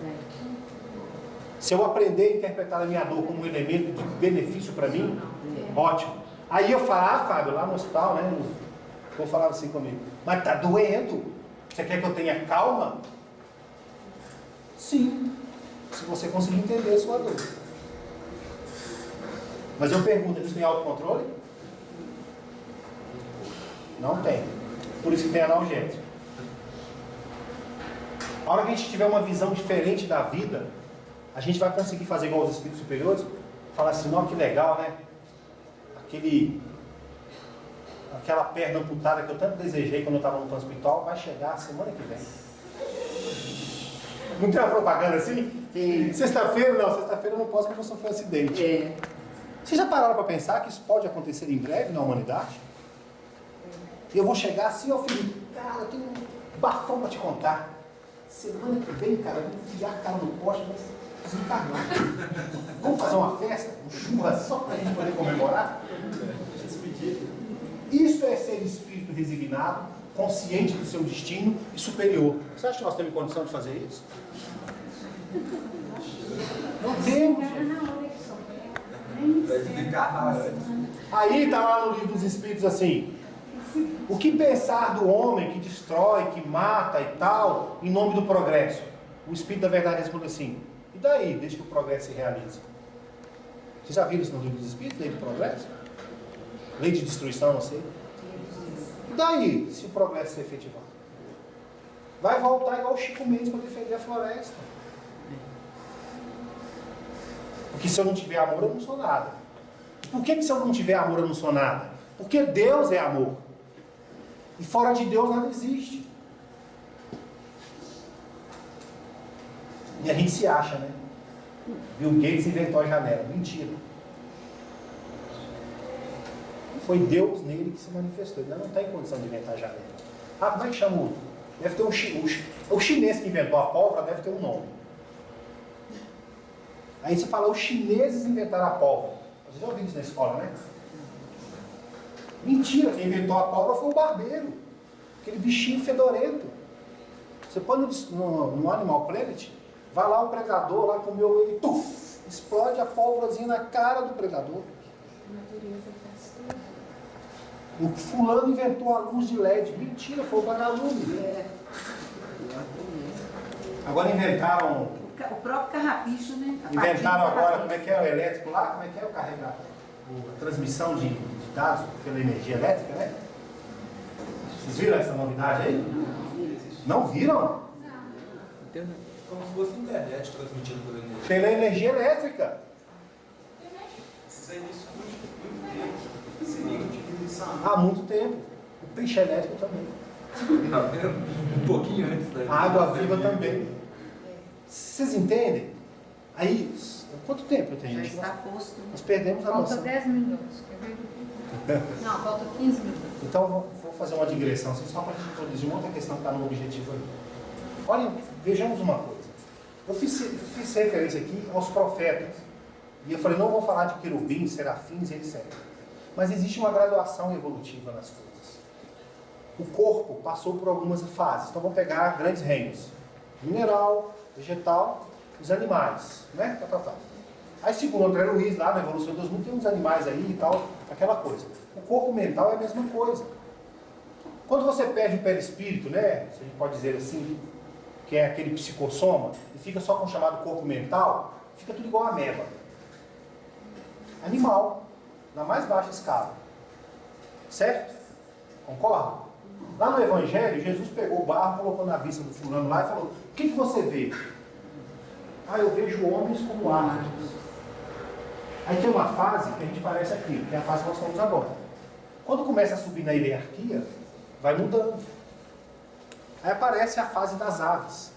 Se eu aprender a interpretar a minha dor como um elemento de benefício para mim, ótimo. Aí eu falo, Fábio, lá no hospital, né? Vou falar assim comigo, mas tá doendo? Você quer que eu tenha calma? Sim, se você conseguir entender a sua dor. Mas eu pergunto, eles têm autocontrole? Não tem. Por isso que tem analgésico. A hora que a gente tiver uma visão diferente da vida, a gente vai conseguir fazer igual os espíritos superiores? Falar assim, não, que legal, né? Aquela perna amputada que eu tanto desejei quando eu estava no plano espiritual, vai chegar semana que vem. Não tem uma propaganda assim? Sexta-feira eu não posso porque eu sofri um acidente. Vocês já pararam para pensar que isso pode acontecer em breve na humanidade? E eu vou chegar assim, ó filho, cara, eu tenho um bafão para te contar. Semana que vem, cara, eu vou enfiar a cara no poste, mas desencarnar. Vamos fazer uma festa, um churras, só para a gente poder comemorar? Isso é ser espírito resignado, consciente do seu destino e superior. Você acha que nós temos condição de fazer isso? Não temos. Aí está lá no livro dos Espíritos assim: o que pensar do homem que destrói, que mata e tal, em nome do progresso? O Espírito da Verdade responde assim: e daí, desde que o progresso se realize? Vocês já viram isso no livro dos Espíritos, lei do progresso? Lei de destruição, não sei. E daí, se o progresso se efetivar? Vai voltar igual o Chico Mendes para defender a floresta. Porque se eu não tiver amor, eu não sou nada. Por que se eu não tiver amor, eu não sou nada? Porque Deus é amor. E fora de Deus nada existe. E a gente se acha, né? Bill Gates inventou a janela. Mentira. Foi Deus nele que se manifestou. Ele não está em condição de inventar a janela. Ah, como é que chama o... Deve ter o chinês que inventou a pólvora, deve ter um nome. Aí você fala, os chineses inventaram a pólvora. Vocês já ouviram isso na escola, né? Mentira, quem inventou a pólvora foi o barbeiro. Aquele bichinho fedorento. Você põe no Animal Planet, vai lá o predador, lá comeu ele, tuf, explode a pólvorazinha na cara do predador. O fulano inventou a luz de LED. Mentira, foi o vagalume. Agora inventaram... O próprio carrapicho, né? Inventaram agora, como é que é o elétrico lá? Como é que é o carregar? A transmissão de dados pela energia elétrica, né? Vocês viram essa novidade aí? Não viram? Como se fosse internet transmitindo pela energia. Pela energia elétrica. Há muito tempo. O peixe elétrico também. Um pouquinho antes da A água viva também. Vocês entendem? Aí, quanto tempo eu tenho? Já está posto. Nós perdemos a Falta noção. 10 minutos. Quer ver? Não, falta 15 minutos. Então, vou fazer uma digressão, assim, só para a gente introduzir uma outra questão que está no objetivo aí. Olhem, vejamos uma coisa. Eu fiz referência aqui aos profetas. E eu falei, não vou falar de querubins, serafins, etc. Mas existe uma graduação evolutiva nas coisas. O corpo passou por algumas fases. Então, vamos pegar grandes reinos. Mineral, vegetal, os animais, né? Aí, segundo André Luiz, lá na Evolução dos Mundos, tem uns animais aí e tal, aquela coisa. O corpo mental é a mesma coisa. Quando você perde o perispírito, né? Se a gente pode dizer assim, que é aquele psicossoma, e fica só com o chamado corpo mental, fica tudo igual a ameba. Animal, na mais baixa escala. Certo? Concorda? Lá no Evangelho, Jesus pegou o barro, colocou na vista do fulano lá e falou: o que você vê? Ah, eu vejo homens como árbitros. Aí tem uma fase que a gente parece aqui, que é a fase que nós estamos agora. Quando começa a subir na hierarquia, vai mudando. Aí aparece a fase das aves.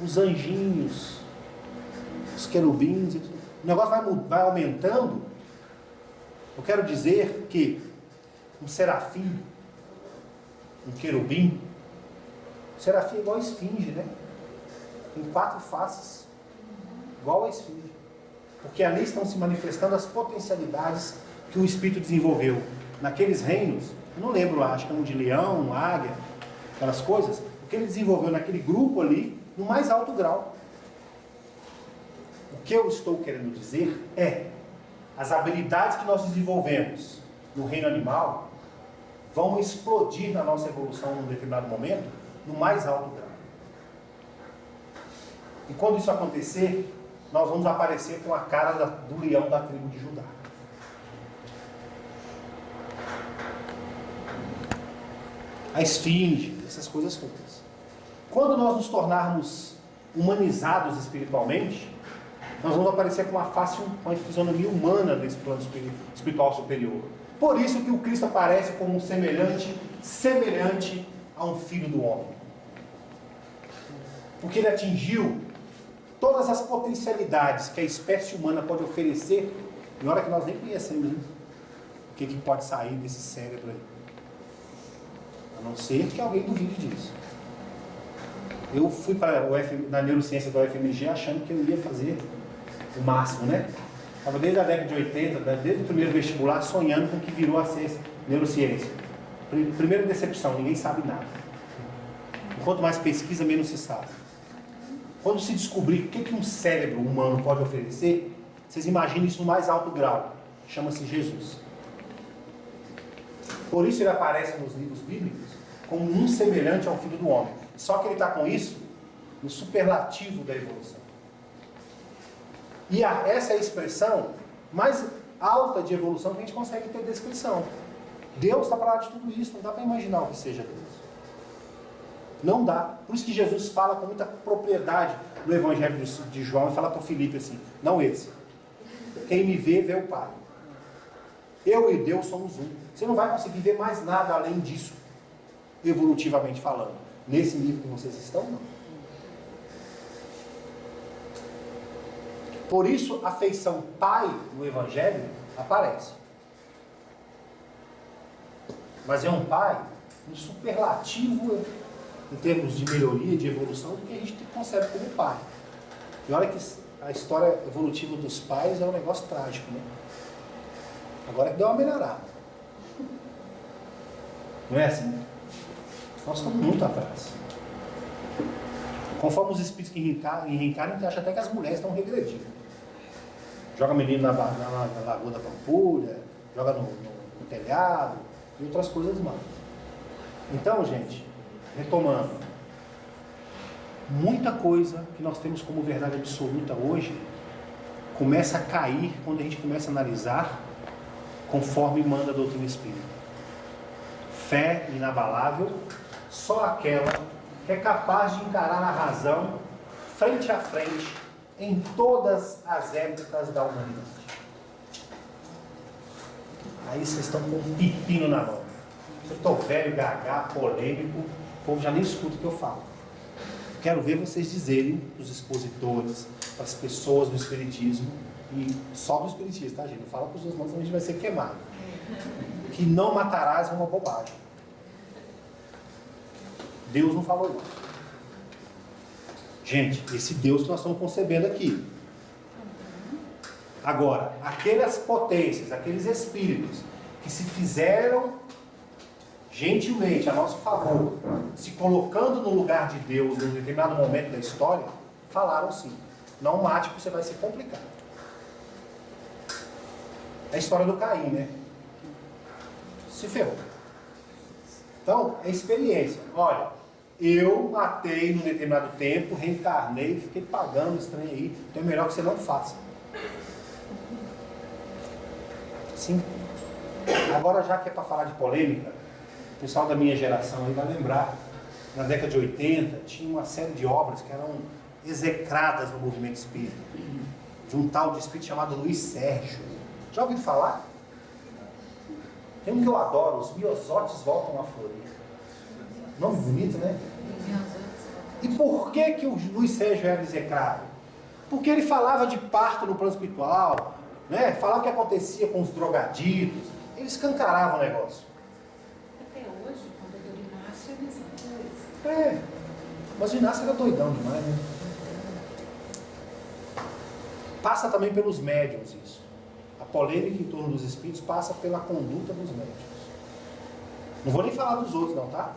Os anjinhos, os querubins e tudo. O negócio vai aumentando. Eu quero dizer que um serafim, um querubim, o serafim é igual a esfinge, né? Tem 4 faces, igual a esfinge. Porque ali estão se manifestando as potencialidades que o Espírito desenvolveu naqueles reinos. Eu não lembro lá, acho que é um de leão, águia, aquelas coisas. O que ele desenvolveu naquele grupo ali, no mais alto grau. O que eu estou querendo dizer é, as habilidades que nós desenvolvemos no reino animal vão explodir na nossa evolução num determinado momento, no mais alto grau. E quando isso acontecer, nós vamos aparecer com a cara do leão da tribo de Judá. A esfinge, essas coisas todas. Quando nós nos tornarmos humanizados espiritualmente, nós vamos aparecer com uma fisionomia humana desse plano espiritual superior. Por isso que o Cristo aparece como um semelhante a um filho do homem. Porque ele atingiu todas as potencialidades que a espécie humana pode oferecer, em hora que nós nem conhecemos, hein? O que pode sair desse cérebro aí. A não ser que alguém duvide disso. Eu fui para na neurociência da UFMG achando que eu ia fazer o máximo, né? Estava desde a década de 80, desde o primeiro vestibular, sonhando com o que virou a ciência, neurociência. Primeira decepção, ninguém sabe nada. Quanto mais pesquisa, menos se sabe. Quando se descobrir o que um cérebro humano pode oferecer, vocês imaginem isso no mais alto grau. Chama-se Jesus. Por isso ele aparece nos livros bíblicos como um semelhante ao Filho do Homem. Só que ele está com isso no superlativo da evolução. E essa é a expressão mais alta de evolução que a gente consegue ter descrição. Deus está para lá de tudo isso, não dá para imaginar o que seja Deus. Não dá. Por isso que Jesus fala com muita propriedade no Evangelho de João e fala para o Filipe assim, não esse. Quem me vê, vê o Pai. Eu e Deus somos um. Você não vai conseguir ver mais nada além disso, evolutivamente falando. Nesse nível que vocês estão, não. Por isso a feição Pai no Evangelho aparece. Mas é um Pai um superlativo em termos de melhoria, de evolução, do que a gente concebe como pai. E olha que a história evolutiva dos pais é um negócio trágico, né? Agora que deu uma melhorada. Não é assim? Nós estamos muito atrás. Conforme os espíritos que reencarnam, a gente acha até que as mulheres estão regredindo. Joga menino na Lagoa da Pampulha, joga no telhado e outras coisas mais. Então, gente, retomando, muita coisa que nós temos como verdade absoluta hoje começa a cair quando a gente começa a analisar conforme manda a doutrina espírita. Fé inabalável, só aquela que é capaz de encarar a razão frente a frente em todas as épocas da humanidade. Aí vocês estão com um pepino na mão. Eu estou velho, gaga, polêmico, o povo já nem escuta o que eu falo. Quero ver vocês dizerem, os expositores, para as pessoas do Espiritismo, e só do Espiritismo, tá, gente? Não fala para os irmãos, senão a gente vai ser queimado. Que não matarás é uma bobagem. Deus não falou isso. Gente, esse Deus que nós estamos concebendo aqui. Agora, aquelas potências, aqueles espíritos que se fizeram gentilmente a nosso favor, se colocando no lugar de Deus em um determinado momento da história, falaram sim. Não mate, porque você vai se complicar. É a história do Caim, né? Se ferrou. Então, é experiência. Olha, eu matei num determinado tempo, reencarnei, fiquei pagando esse trem aí, então é melhor que você não faça. Sim. Agora, já que é para falar de polêmica, o pessoal da minha geração aí vai lembrar, na década de 80, tinha uma série de obras que eram execradas no movimento espírita, de um tal de espírito chamado Luiz Sérgio. Já ouviram falar? Tem um que eu adoro, Os Miosotes Voltam a Florir. Nome bonito, né? E por que o Luiz Sérgio era execrado? Porque ele falava de parto no plano espiritual, né? Falava o que acontecia com os drogaditos, ele escancarava o negócio. Até hoje, com o doutor Inácio, é a mesma coisa. Mas o Inácio era doidão demais, né? Passa também pelos médiuns isso. A polêmica em torno dos espíritos passa pela conduta dos médiuns. Não vou nem falar dos outros não, tá?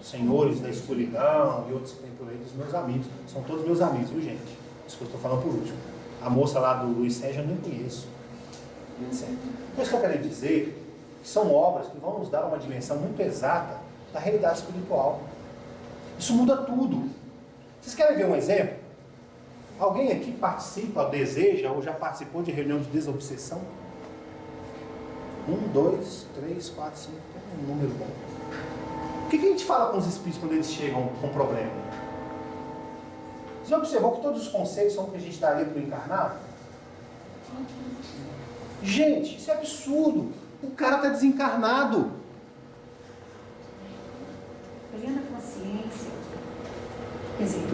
Senhores da escuridão e outros que tem por aí, dos meus amigos. São todos meus amigos, viu, gente? Isso que eu estou falando por último. A moça lá do Luiz Sérgio eu nem conheço. Etc. Mas o que eu quero dizer que são obras que vão nos dar uma dimensão muito exata da realidade espiritual. Isso muda tudo. Vocês querem ver um exemplo? Alguém aqui participa, deseja ou já participou de reunião de desobsessão? 1, 2, 3, 4, 5, tem um número bom. O que a gente fala com os espíritos quando eles chegam com problema? Você já observou que todos os conceitos são o que a dá ali para o encarnado? Gente, isso é absurdo. O cara está desencarnado. Plena consciência. Quer dizer,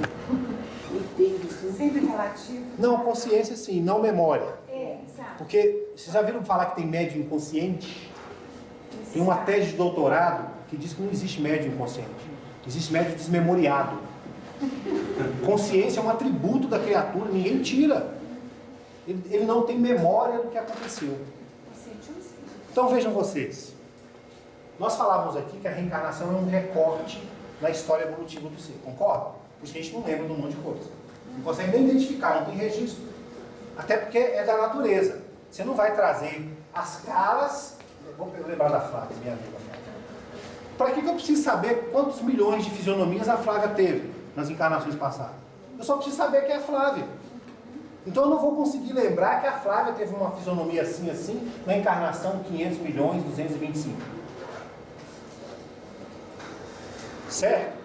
Entendo. sempre relativo. Não, consciência sim, não memória. Exato. Porque, vocês já viram falar que tem médium inconsciente? Tem uma tese de doutorado que diz que não existe médium inconsciente. Existe médium desmemoriado. Consciência é um atributo da criatura, ninguém tira. Ele não tem memória do que aconteceu. Então vejam vocês. Nós falávamos aqui que a reencarnação é um recorte na história evolutiva do ser, concorda? Porque a gente não lembra de um monte de coisa. Não consegue nem identificar, não tem registro. Até porque é da natureza. Você não vai trazer as caras... Vou lembrar da Flávia, minha amiga Flávia. Para que eu preciso saber quantos milhões de fisionomias a Flávia teve nas encarnações passadas? Eu só preciso saber que é a Flávia. Então eu não vou conseguir lembrar que a Flávia teve uma fisionomia assim, assim, na encarnação 500 milhões, 225. Certo?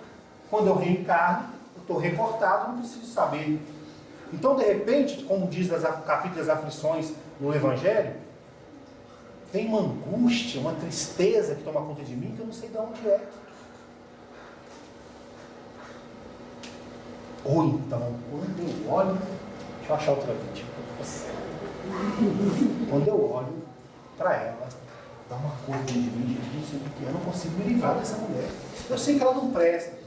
Quando eu reencarno, eu estou recortado, não preciso saber. Então, de repente, como diz o capítulo das aflições no Evangelho, vem uma angústia, uma tristeza que toma conta de mim que eu não sei de onde é. Ou então, quando eu olho... Deixa eu achar outra vídeo. Quando eu olho para ela, dá uma coisa de mim, não sei o que é, eu não consigo me livrar dessa mulher. Eu sei que ela não presta,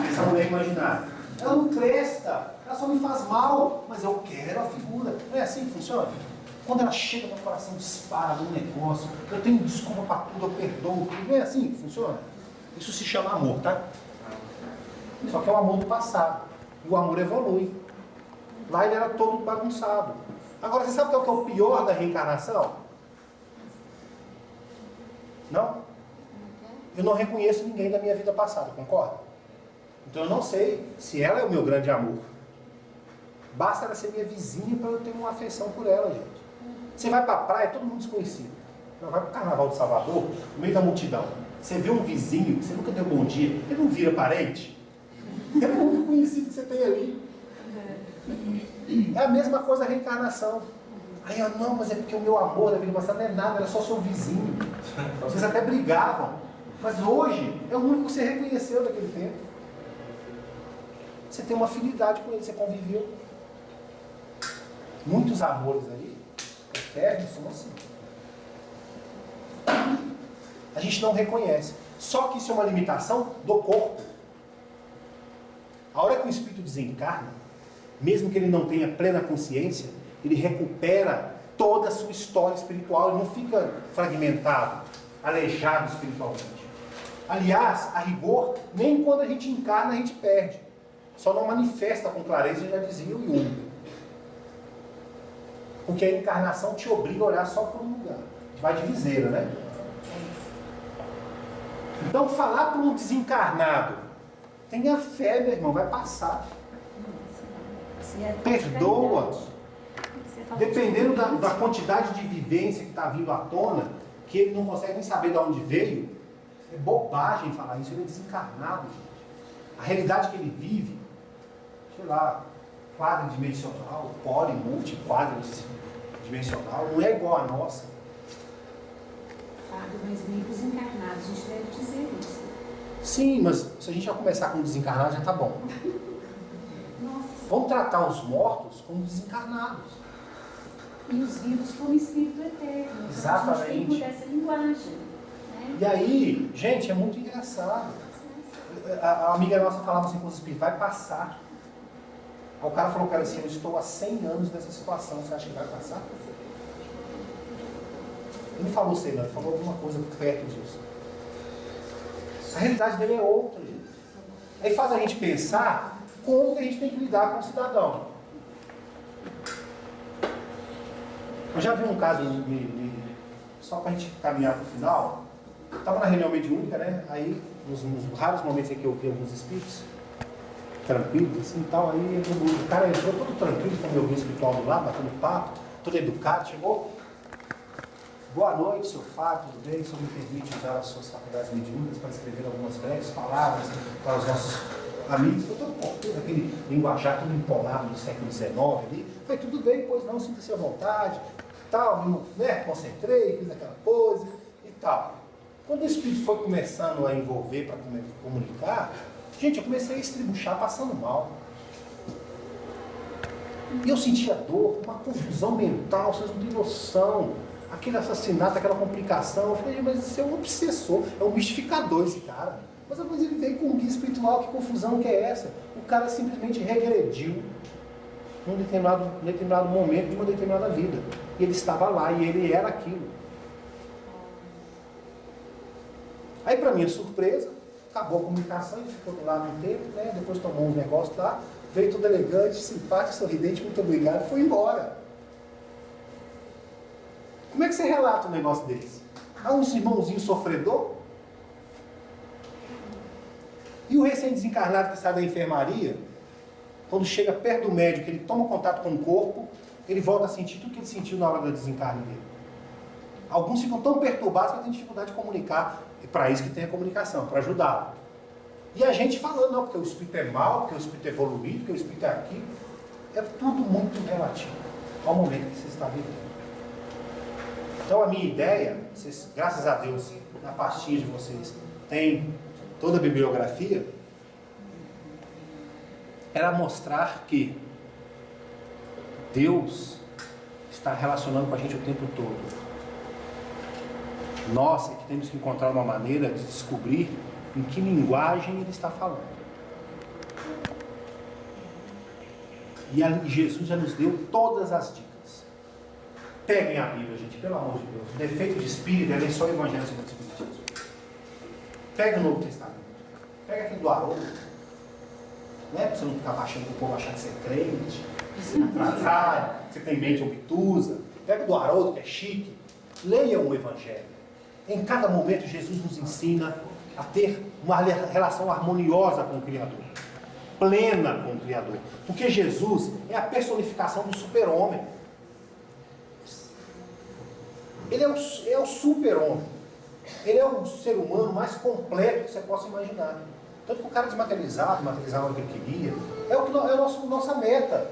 essa mulher imaginária. Ela não presta, ela só me faz mal, mas eu quero a figura. Não é assim que funciona? Quando ela chega, meu coração dispara num negócio, eu tenho desculpa para tudo, eu perdoo. Não é assim que funciona? Isso se chama amor, tá? Só que é o amor do passado. E o amor evolui. Lá ele era todo bagunçado. Agora, você sabe o que é o pior da reencarnação? Não? Eu não reconheço ninguém da minha vida passada, concorda? Então eu não sei se ela é o meu grande amor. Basta ela ser minha vizinha para eu ter uma afeição por ela, gente. Você vai para a praia, todo mundo desconhecido. Não, vai para o Carnaval de Salvador, no meio da multidão. Você vê um vizinho que você nunca deu bom dia, ele não vira parente. É o único conhecido que você tem ali. É a mesma coisa a reencarnação. Aí eu, não, mas é porque o meu amor da vida passada não é nada, era só seu vizinho. Vocês até brigavam. Mas hoje é o único que você reconheceu daquele tempo. Você tem uma afinidade com ele, você conviveu. Muitos amores aí, eternos, são assim. A gente não reconhece. Só que isso é uma limitação do corpo. A hora que o espírito desencarna, mesmo que ele não tenha plena consciência, ele recupera toda a sua história espiritual, ele não fica fragmentado, aleijado espiritualmente. Aliás, a rigor, nem quando a gente encarna a gente perde. Só não manifesta com clareza, já dizia o Jung. Porque a encarnação te obriga a olhar só por um lugar. Vai de viseira, né? Então, falar para um desencarnado, tenha fé, meu irmão, vai passar. Perdoa. Dependendo da quantidade de vivência que está vindo à tona, que ele não consegue nem saber de onde veio, é bobagem falar isso, ele é desencarnado, gente. A realidade que ele vive, sei lá, quadridimensional, poli, multi, quadridimensional, não é igual a nossa. Mas nem para os encarnados, a gente deve dizer isso. Sim, mas se a gente já começar com desencarnado, já está bom. Nossa. Vamos tratar os mortos como desencarnados. E os vivos como espírito eterno. Exatamente. A gente tem por essa linguagem. Né? E aí, gente, é muito engraçado. A amiga nossa falava assim com os espíritos, vai passar. Aí o cara falou para ela assim, eu estou há 100 anos nessa situação, você acha que vai passar? Ele não falou 100 anos, ele falou alguma coisa perto disso. A realidade dele é outra, gente. Aí faz a gente pensar como que a gente tem que lidar com o cidadão. Eu já vi um caso, só para a gente caminhar para o final, estava na reunião mediúnica, né? Aí, nos raros momentos em que eu vi alguns espíritos, tranquilos, assim e tal, aí o cara entrou todo tranquilo, com o meu guia espiritual do lado, batendo papo, todo educado, chegou. Boa noite, seu Fábio, tudo bem? O senhor me permite usar as suas faculdades mediúnicas para escrever algumas breves palavras para os nossos amigos? Eu estou bom. todo aquele linguajar tudo empolado do século XIX ali. Falei, tudo bem, pois não, sinta-se à vontade, tal, né? Concentrei, fiz aquela pose e tal. Quando o Espírito foi começando a envolver para comunicar, gente, eu comecei a estribuchar passando mal. E eu sentia dor, uma confusão mental, vocês não têm noção. Aquele assassinato, aquela complicação. Eu falei, mas isso é um obsessor, é um mistificador esse cara. Mas depois ele veio com um guia espiritual, que confusão que é essa? O cara simplesmente regrediu num determinado momento de uma determinada vida. E ele estava lá e ele era aquilo. Aí, para minha surpresa, acabou a comunicação, ele ficou do lado um tempo, né? Depois tomou uns negócios lá, veio todo elegante, simpático, sorridente, muito obrigado, foi embora. Como é que você relata um negócio desse? Há uns irmãozinhos sofredor? E o recém-desencarnado que sai da enfermaria, quando chega perto do médico, ele toma contato com o corpo, ele volta a sentir tudo que ele sentiu na hora da desencarne dele. Alguns ficam tão perturbados que têm dificuldade de comunicar. E para isso que tem a comunicação, para ajudá-lo. E a gente falando, não, porque o espírito é mau, porque o espírito é evoluído, porque o espírito é aquilo. É tudo muito relativo ao momento que você está vivendo. Então a minha ideia, vocês, graças a Deus, na pastinha de vocês, tem toda a bibliografia, era mostrar que Deus está relacionando com a gente o tempo todo. Nós é que temos que encontrar uma maneira de descobrir em que linguagem Ele está falando. E Jesus já nos deu todas as dicas. Peguem a Bíblia, gente, pelo amor de Deus. O defeito de espírito é só o Evangelho segundo o Espiritismo. Pega o Novo Testamento. Pega aquele do Haroldo. Né? Para você não ficar achando que o povo achar que você é crente, que você é atrasado, que você tem mente obtusa. Pega o do Haroldo, que é chique. Leiam o Evangelho. Em cada momento, Jesus nos ensina a ter uma relação harmoniosa com o Criador. Plena com o Criador. Porque Jesus é a personificação do super-homem. Ele é o super-homem. Ele é o ser humano mais completo que você possa imaginar. Tanto que o cara desmaterializado, materializar o que ele queria, é a nossa meta.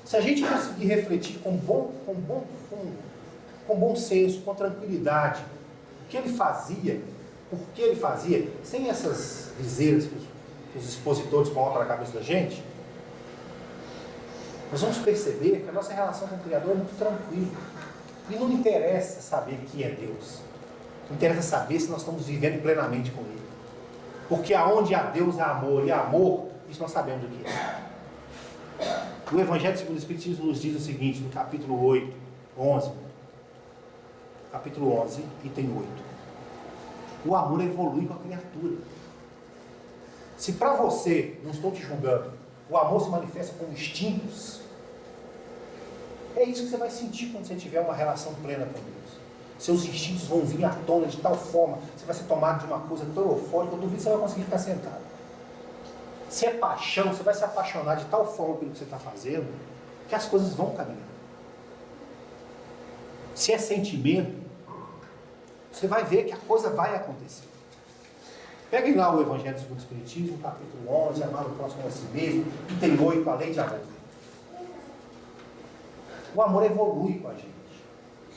Se a gente conseguir refletir com bom senso, com tranquilidade, o que ele fazia, por que ele fazia, sem essas viseiras que os expositores colocam na cabeça da gente, nós vamos perceber que a nossa relação com o Criador é muito tranquila. E não interessa saber quem é Deus. Não interessa saber se nós estamos vivendo plenamente com Ele. Porque aonde há Deus há amor, e amor, isso nós sabemos o que é. O Evangelho segundo o Espiritismo nos diz o seguinte, no capítulo 8, 11. Capítulo 11, item 8. O amor evolui com a criatura. Se para você, não estou te julgando, o amor se manifesta como instintos, é isso que você vai sentir quando você tiver uma relação plena com Deus. Seus instintos vão vir à tona de tal forma, você vai ser tomado de uma coisa tão eufórica, eu duvido que você vai conseguir ficar sentado. Se é paixão, você vai se apaixonar de tal forma pelo que você está fazendo, que as coisas vão caminhar. Se é sentimento, você vai ver que a coisa vai acontecer. Peguem lá o Evangelho segundo o Espiritismo, capítulo 11, amar o próximo a si mesmo, item 8, a lei de amor. O amor evolui com a gente.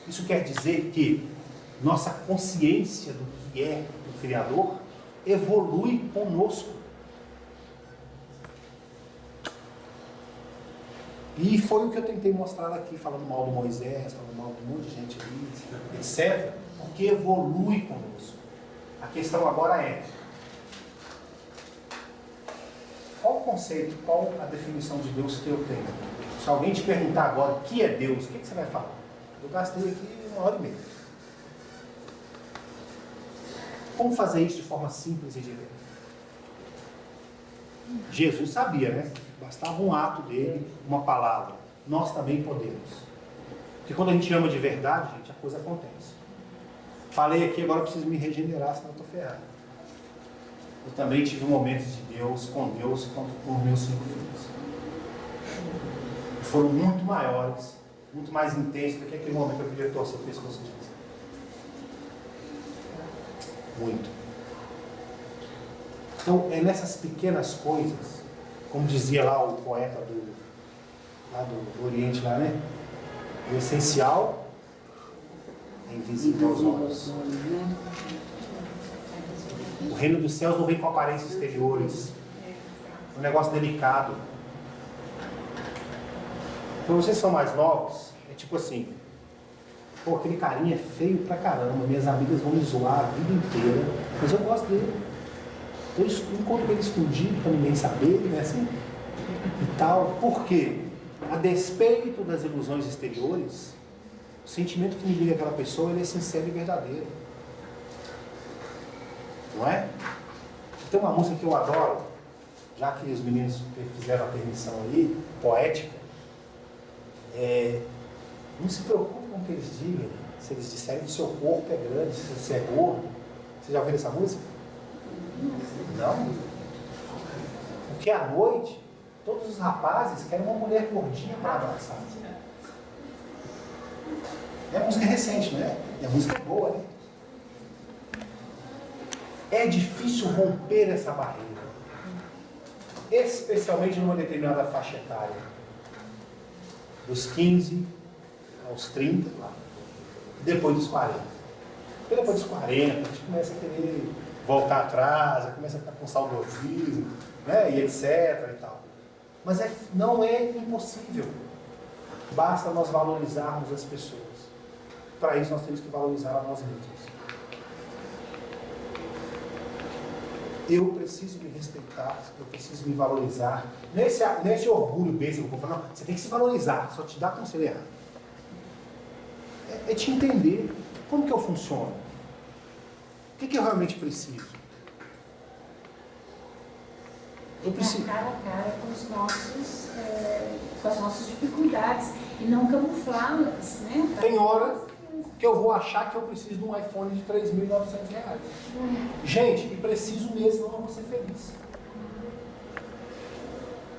Isso quer dizer que nossa consciência do que é o Criador evolui conosco. E foi o que eu tentei mostrar aqui, falando mal do Moisés, falando mal de um monte de gente ali, etc. Porque evolui conosco. A questão agora é: qual o conceito, qual a definição de Deus que eu tenho? Se alguém te perguntar agora o que é Deus, o que você vai falar? Eu gastei aqui 1h30. Como fazer isso de forma simples e direta? Jesus sabia, né? Bastava um ato dele, uma palavra. Nós também podemos. Porque quando a gente ama de verdade, gente, a coisa acontece. Falei aqui, agora eu preciso me regenerar, senão eu estou ferrado. Eu também tive momentos de Deus com meus 5 filhos. Foram muito maiores, muito mais intensos do que aquele momento que eu queria torcer o pescoço deles. Muito. Então, é nessas pequenas coisas, como dizia lá o poeta lá do Oriente, lá, né? O essencial é invisível aos olhos. O reino dos céus não vem com aparências exteriores. É um negócio delicado. Quando vocês são mais novos, é tipo assim: pô, aquele carinha é feio pra caramba, minhas amigas vão me zoar a vida inteira, mas eu gosto dele. Eu encontro ele escondido pra ninguém saber, né, assim, e tal. Por quê? A despeito das ilusões exteriores, o sentimento que me liga àquela pessoa, ele é sincero e verdadeiro. Não é? Tem uma música que eu adoro, já que os meninos fizeram a permissão aí, poética. Não se preocupe com o que eles digam. Se eles disserem que o seu corpo é grande, se você é gordo. Você já ouviu essa música? Não? Porque à noite, todos os rapazes querem uma mulher gordinha para abraçar. É música recente, né? E a música é boa, né? É difícil romper essa barreira. Especialmente numa determinada faixa etária. Dos 15 aos 30, depois dos 40. Porque depois dos 40, a gente começa a querer voltar atrás, começa a ficar com saudosismo, né, e etc. e tal. Mas não é impossível. Basta nós valorizarmos as pessoas. Para isso nós temos que valorizar a nós mesmos. Eu preciso me respeitar, eu preciso me valorizar. Nesse orgulho besta que eu vou falar, não, você tem que se valorizar, só te dá conselho errado. É te entender como que eu funciono. O que eu realmente preciso? Eu preciso. Cara a cara com as nossas dificuldades e não camuflá-las, né? Tem hora que eu vou achar que eu preciso de um iPhone de R$ 3.900. Gente, e preciso mesmo, senão eu vou ser feliz.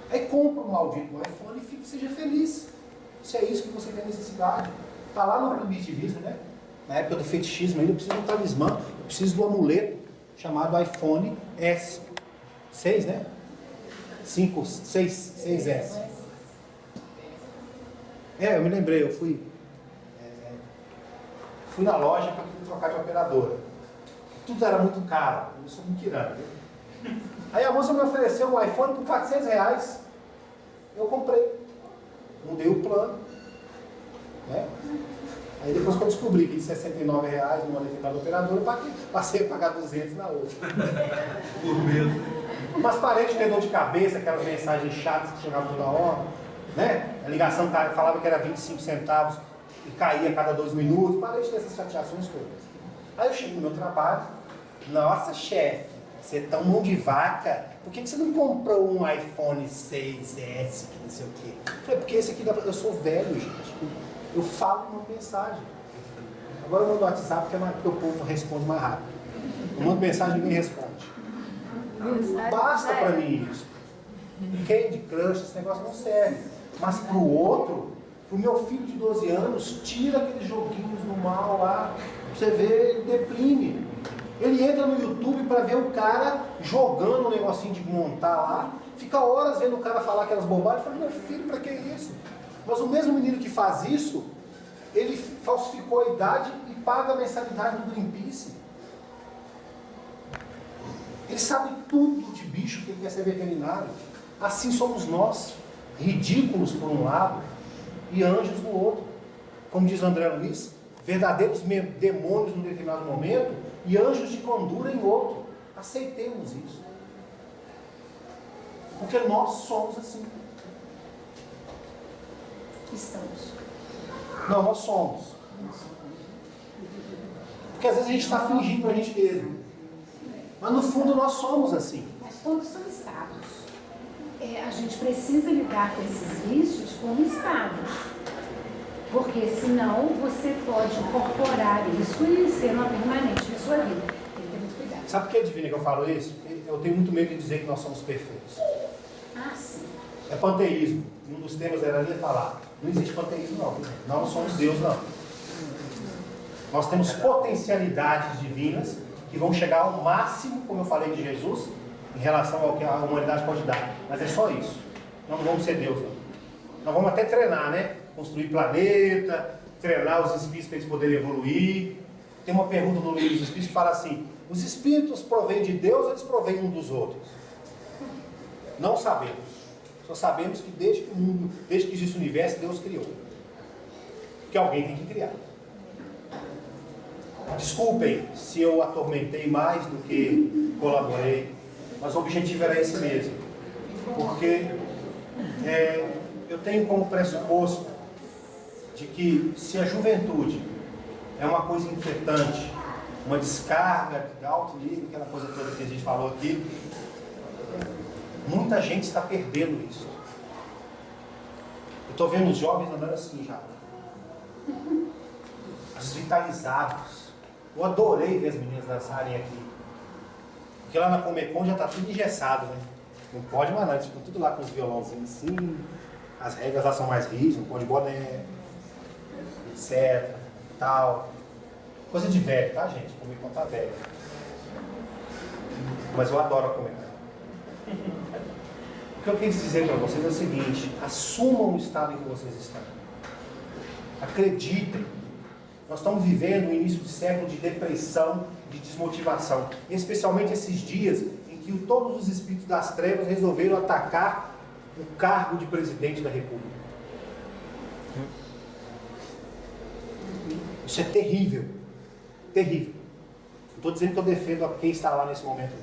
Aí compra um maldito iPhone e seja feliz. Se é isso que você tem necessidade. Está lá no primitivismo, né? Na época do fetichismo ainda, eu preciso de um talismã, eu preciso de um amuleto chamado iPhone S. 6, né? 6S. Eu me lembrei, eu fui na loja para trocar de operadora. Tudo era muito caro, eu sou muito tirano. Aí a moça me ofereceu um iPhone por R$400. Eu comprei. Mudei o plano. Né? Aí depois que eu descobri que de R$69 numa determinada operadora, eu passei a pagar 200 na outra. Por mês. Mas parei de ter dor de cabeça, aquelas mensagens chatas que chegavam toda hora. Né? A ligação falava que era 25 centavos e caía a cada 2 minutos. Parei de ter essas chateações todas. Aí eu chego no meu trabalho. Nossa, chefe, você é tão mão de vaca. Por que você não comprou um iPhone 6S, que não sei o quê? Eu falei, porque esse aqui, eu sou velho, gente. Eu falo uma mensagem. Agora eu mando no WhatsApp porque o povo responde mais rápido. Eu mando mensagem e ninguém responde. Basta pra mim isso. Candy Crush, esse negócio não serve. Mas pro outro, pro meu filho de 12 anos, tira aqueles joguinhos no mal lá. Você vê, ele deprime. Ele entra no YouTube para ver o cara jogando um negocinho de montar lá. Fica horas vendo o cara falar aquelas bobagens. Fala, meu filho, para que isso? Mas o mesmo menino que faz isso, ele falsificou a idade e paga a mensalidade do Greenpeace. Ele sabe tudo de bicho, que ele quer ser veterinário. Assim somos nós, ridículos por um lado e anjos no outro. Como diz o André Luiz, verdadeiros demônios num determinado momento e anjos de candura em outro. Aceitemos isso. Porque nós somos assim. Estamos. Não, nós somos. Porque às vezes a gente está fingindo para a gente mesmo. Mas no fundo nós somos assim. Mas todos são estados. A gente precisa lidar com esses vícios como estados. Porque senão você pode incorporar isso e ser uma permanente na sua vida. Tem que ter muito cuidado. Sabe por que, Divina, que eu falo isso? Eu tenho muito medo de dizer que nós somos perfeitos. Ah, sim. É panteísmo. Um dos temas era ali falar. Não existe panteísmo, não. Nós não somos Deus, não. Nós temos potencialidades divinas que vão chegar ao máximo, como eu falei de Jesus, em relação ao que a humanidade pode dar. Mas é só isso. Nós não vamos ser Deus, não. Nós vamos até treinar, né? Construir planeta, treinar os espíritos para eles poderem evoluir. Tem uma pergunta no livro dos espíritos que fala assim: os espíritos provêm de Deus ou eles provêm um dos outros? Não sabemos. Só sabemos que desde que existe o universo, Deus criou. Que alguém tem que criar. Desculpem se eu atormentei mais do que colaborei, mas o objetivo era esse mesmo. Porque eu tenho como pressuposto de que se a juventude é uma coisa inquietante, uma descarga de alto nível, aquela coisa toda que a gente falou aqui, muita gente está perdendo isso. Eu estou vendo os jovens andando assim já, desvitalizados. Eu adorei ver as meninas dançarem aqui, porque lá na Comecon já está tudo engessado, né? Não pode mais nada, eles ficam tudo lá com os violãozinhos assim, as regras lá são mais rígidas, não pode boné, etc, tal. Coisa de velho, tá, gente? Comecon tá velho. Mas eu adoro a Comecon. O que eu quis dizer para vocês é o seguinte: assumam o estado em que vocês estão. Acreditem. Nós estamos vivendo um início de século de depressão, de desmotivação. Especialmente esses dias em que todos os espíritos das trevas resolveram atacar o cargo de presidente da República. Isso é terrível. Terrível. Não estou dizendo que eu defendo a quem está lá nesse momento.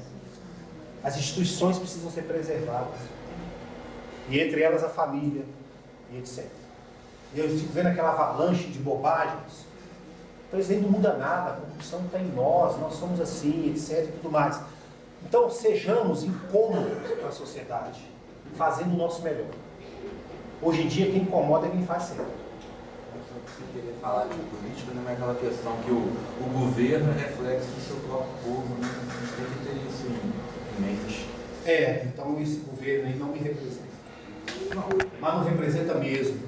As instituições precisam ser preservadas. E entre elas a família, e etc. E eu fico vendo aquela avalanche de bobagens. O presidente não muda nada, a corrupção está em nós somos assim, etc. e tudo mais. Então sejamos incômodos para a sociedade, fazendo o nosso melhor. Hoje em dia quem incomoda é quem faz certo. Você queria falar de política, não é aquela questão que o governo é reflexo do seu próprio povo, né? A gente tem que ter isso em mente. Então esse governo aí não me representa. Mas não representa mesmo.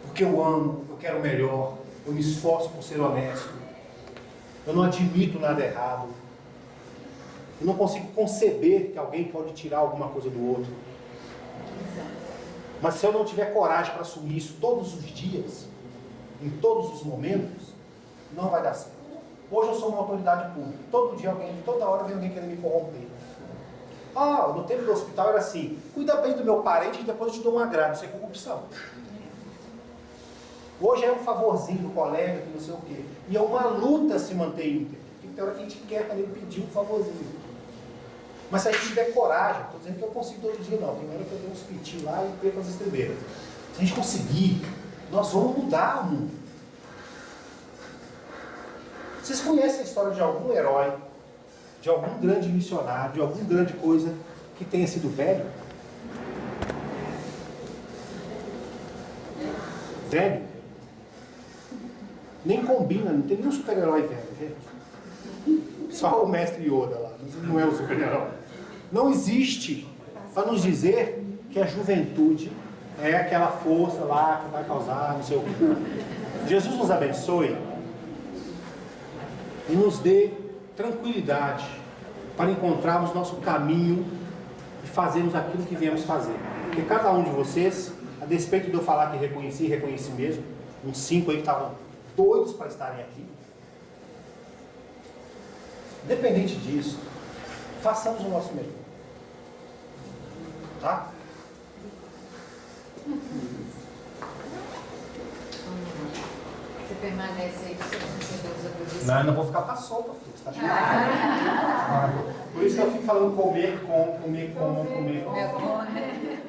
Porque eu amo, eu quero o melhor, eu me esforço por ser honesto. Eu não admito nada errado. Eu não consigo conceber que alguém pode tirar alguma coisa do outro. Mas se eu não tiver coragem para assumir isso todos os dias, em todos os momentos, não vai dar certo. Hoje eu sou uma autoridade pública. Toda hora vem alguém querendo me corromper. No tempo do hospital era assim: cuida bem do meu parente e depois eu te dou um agrado. Isso é corrupção. Hoje é um favorzinho do colega, que não sei o quê. E é uma luta se manter íntegro. Porque tem hora que a gente quer também pedir um favorzinho. Mas se a gente tiver coragem, estou dizendo que eu consigo todo dia, não. Tem hora que eu dou uns pitinhos lá e perco as estribeiras. Se a gente conseguir, nós vamos mudar o mundo. Vocês conhecem a história de algum herói, de algum grande missionário, de alguma grande coisa que tenha sido velho? Velho? Nem combina, não tem nenhum super-herói velho, gente. Só o mestre Yoda lá, não é o super-herói. Não existe para nos dizer que a juventude é aquela força lá que vai causar não sei o que. Jesus nos abençoe e nos dê tranquilidade para encontrarmos nosso caminho e fazermos aquilo que viemos fazer. Porque cada um de vocês, a despeito de eu falar que reconheci mesmo, uns 5 aí que estavam doidos para estarem aqui, independente disso, façamos o nosso melhor. Tá? Você permanece aí com seus vencedores da posição? Não, eu não vou ficar para solta, filho. Você tá chegando. Por isso que eu fico falando comer. É bom, né?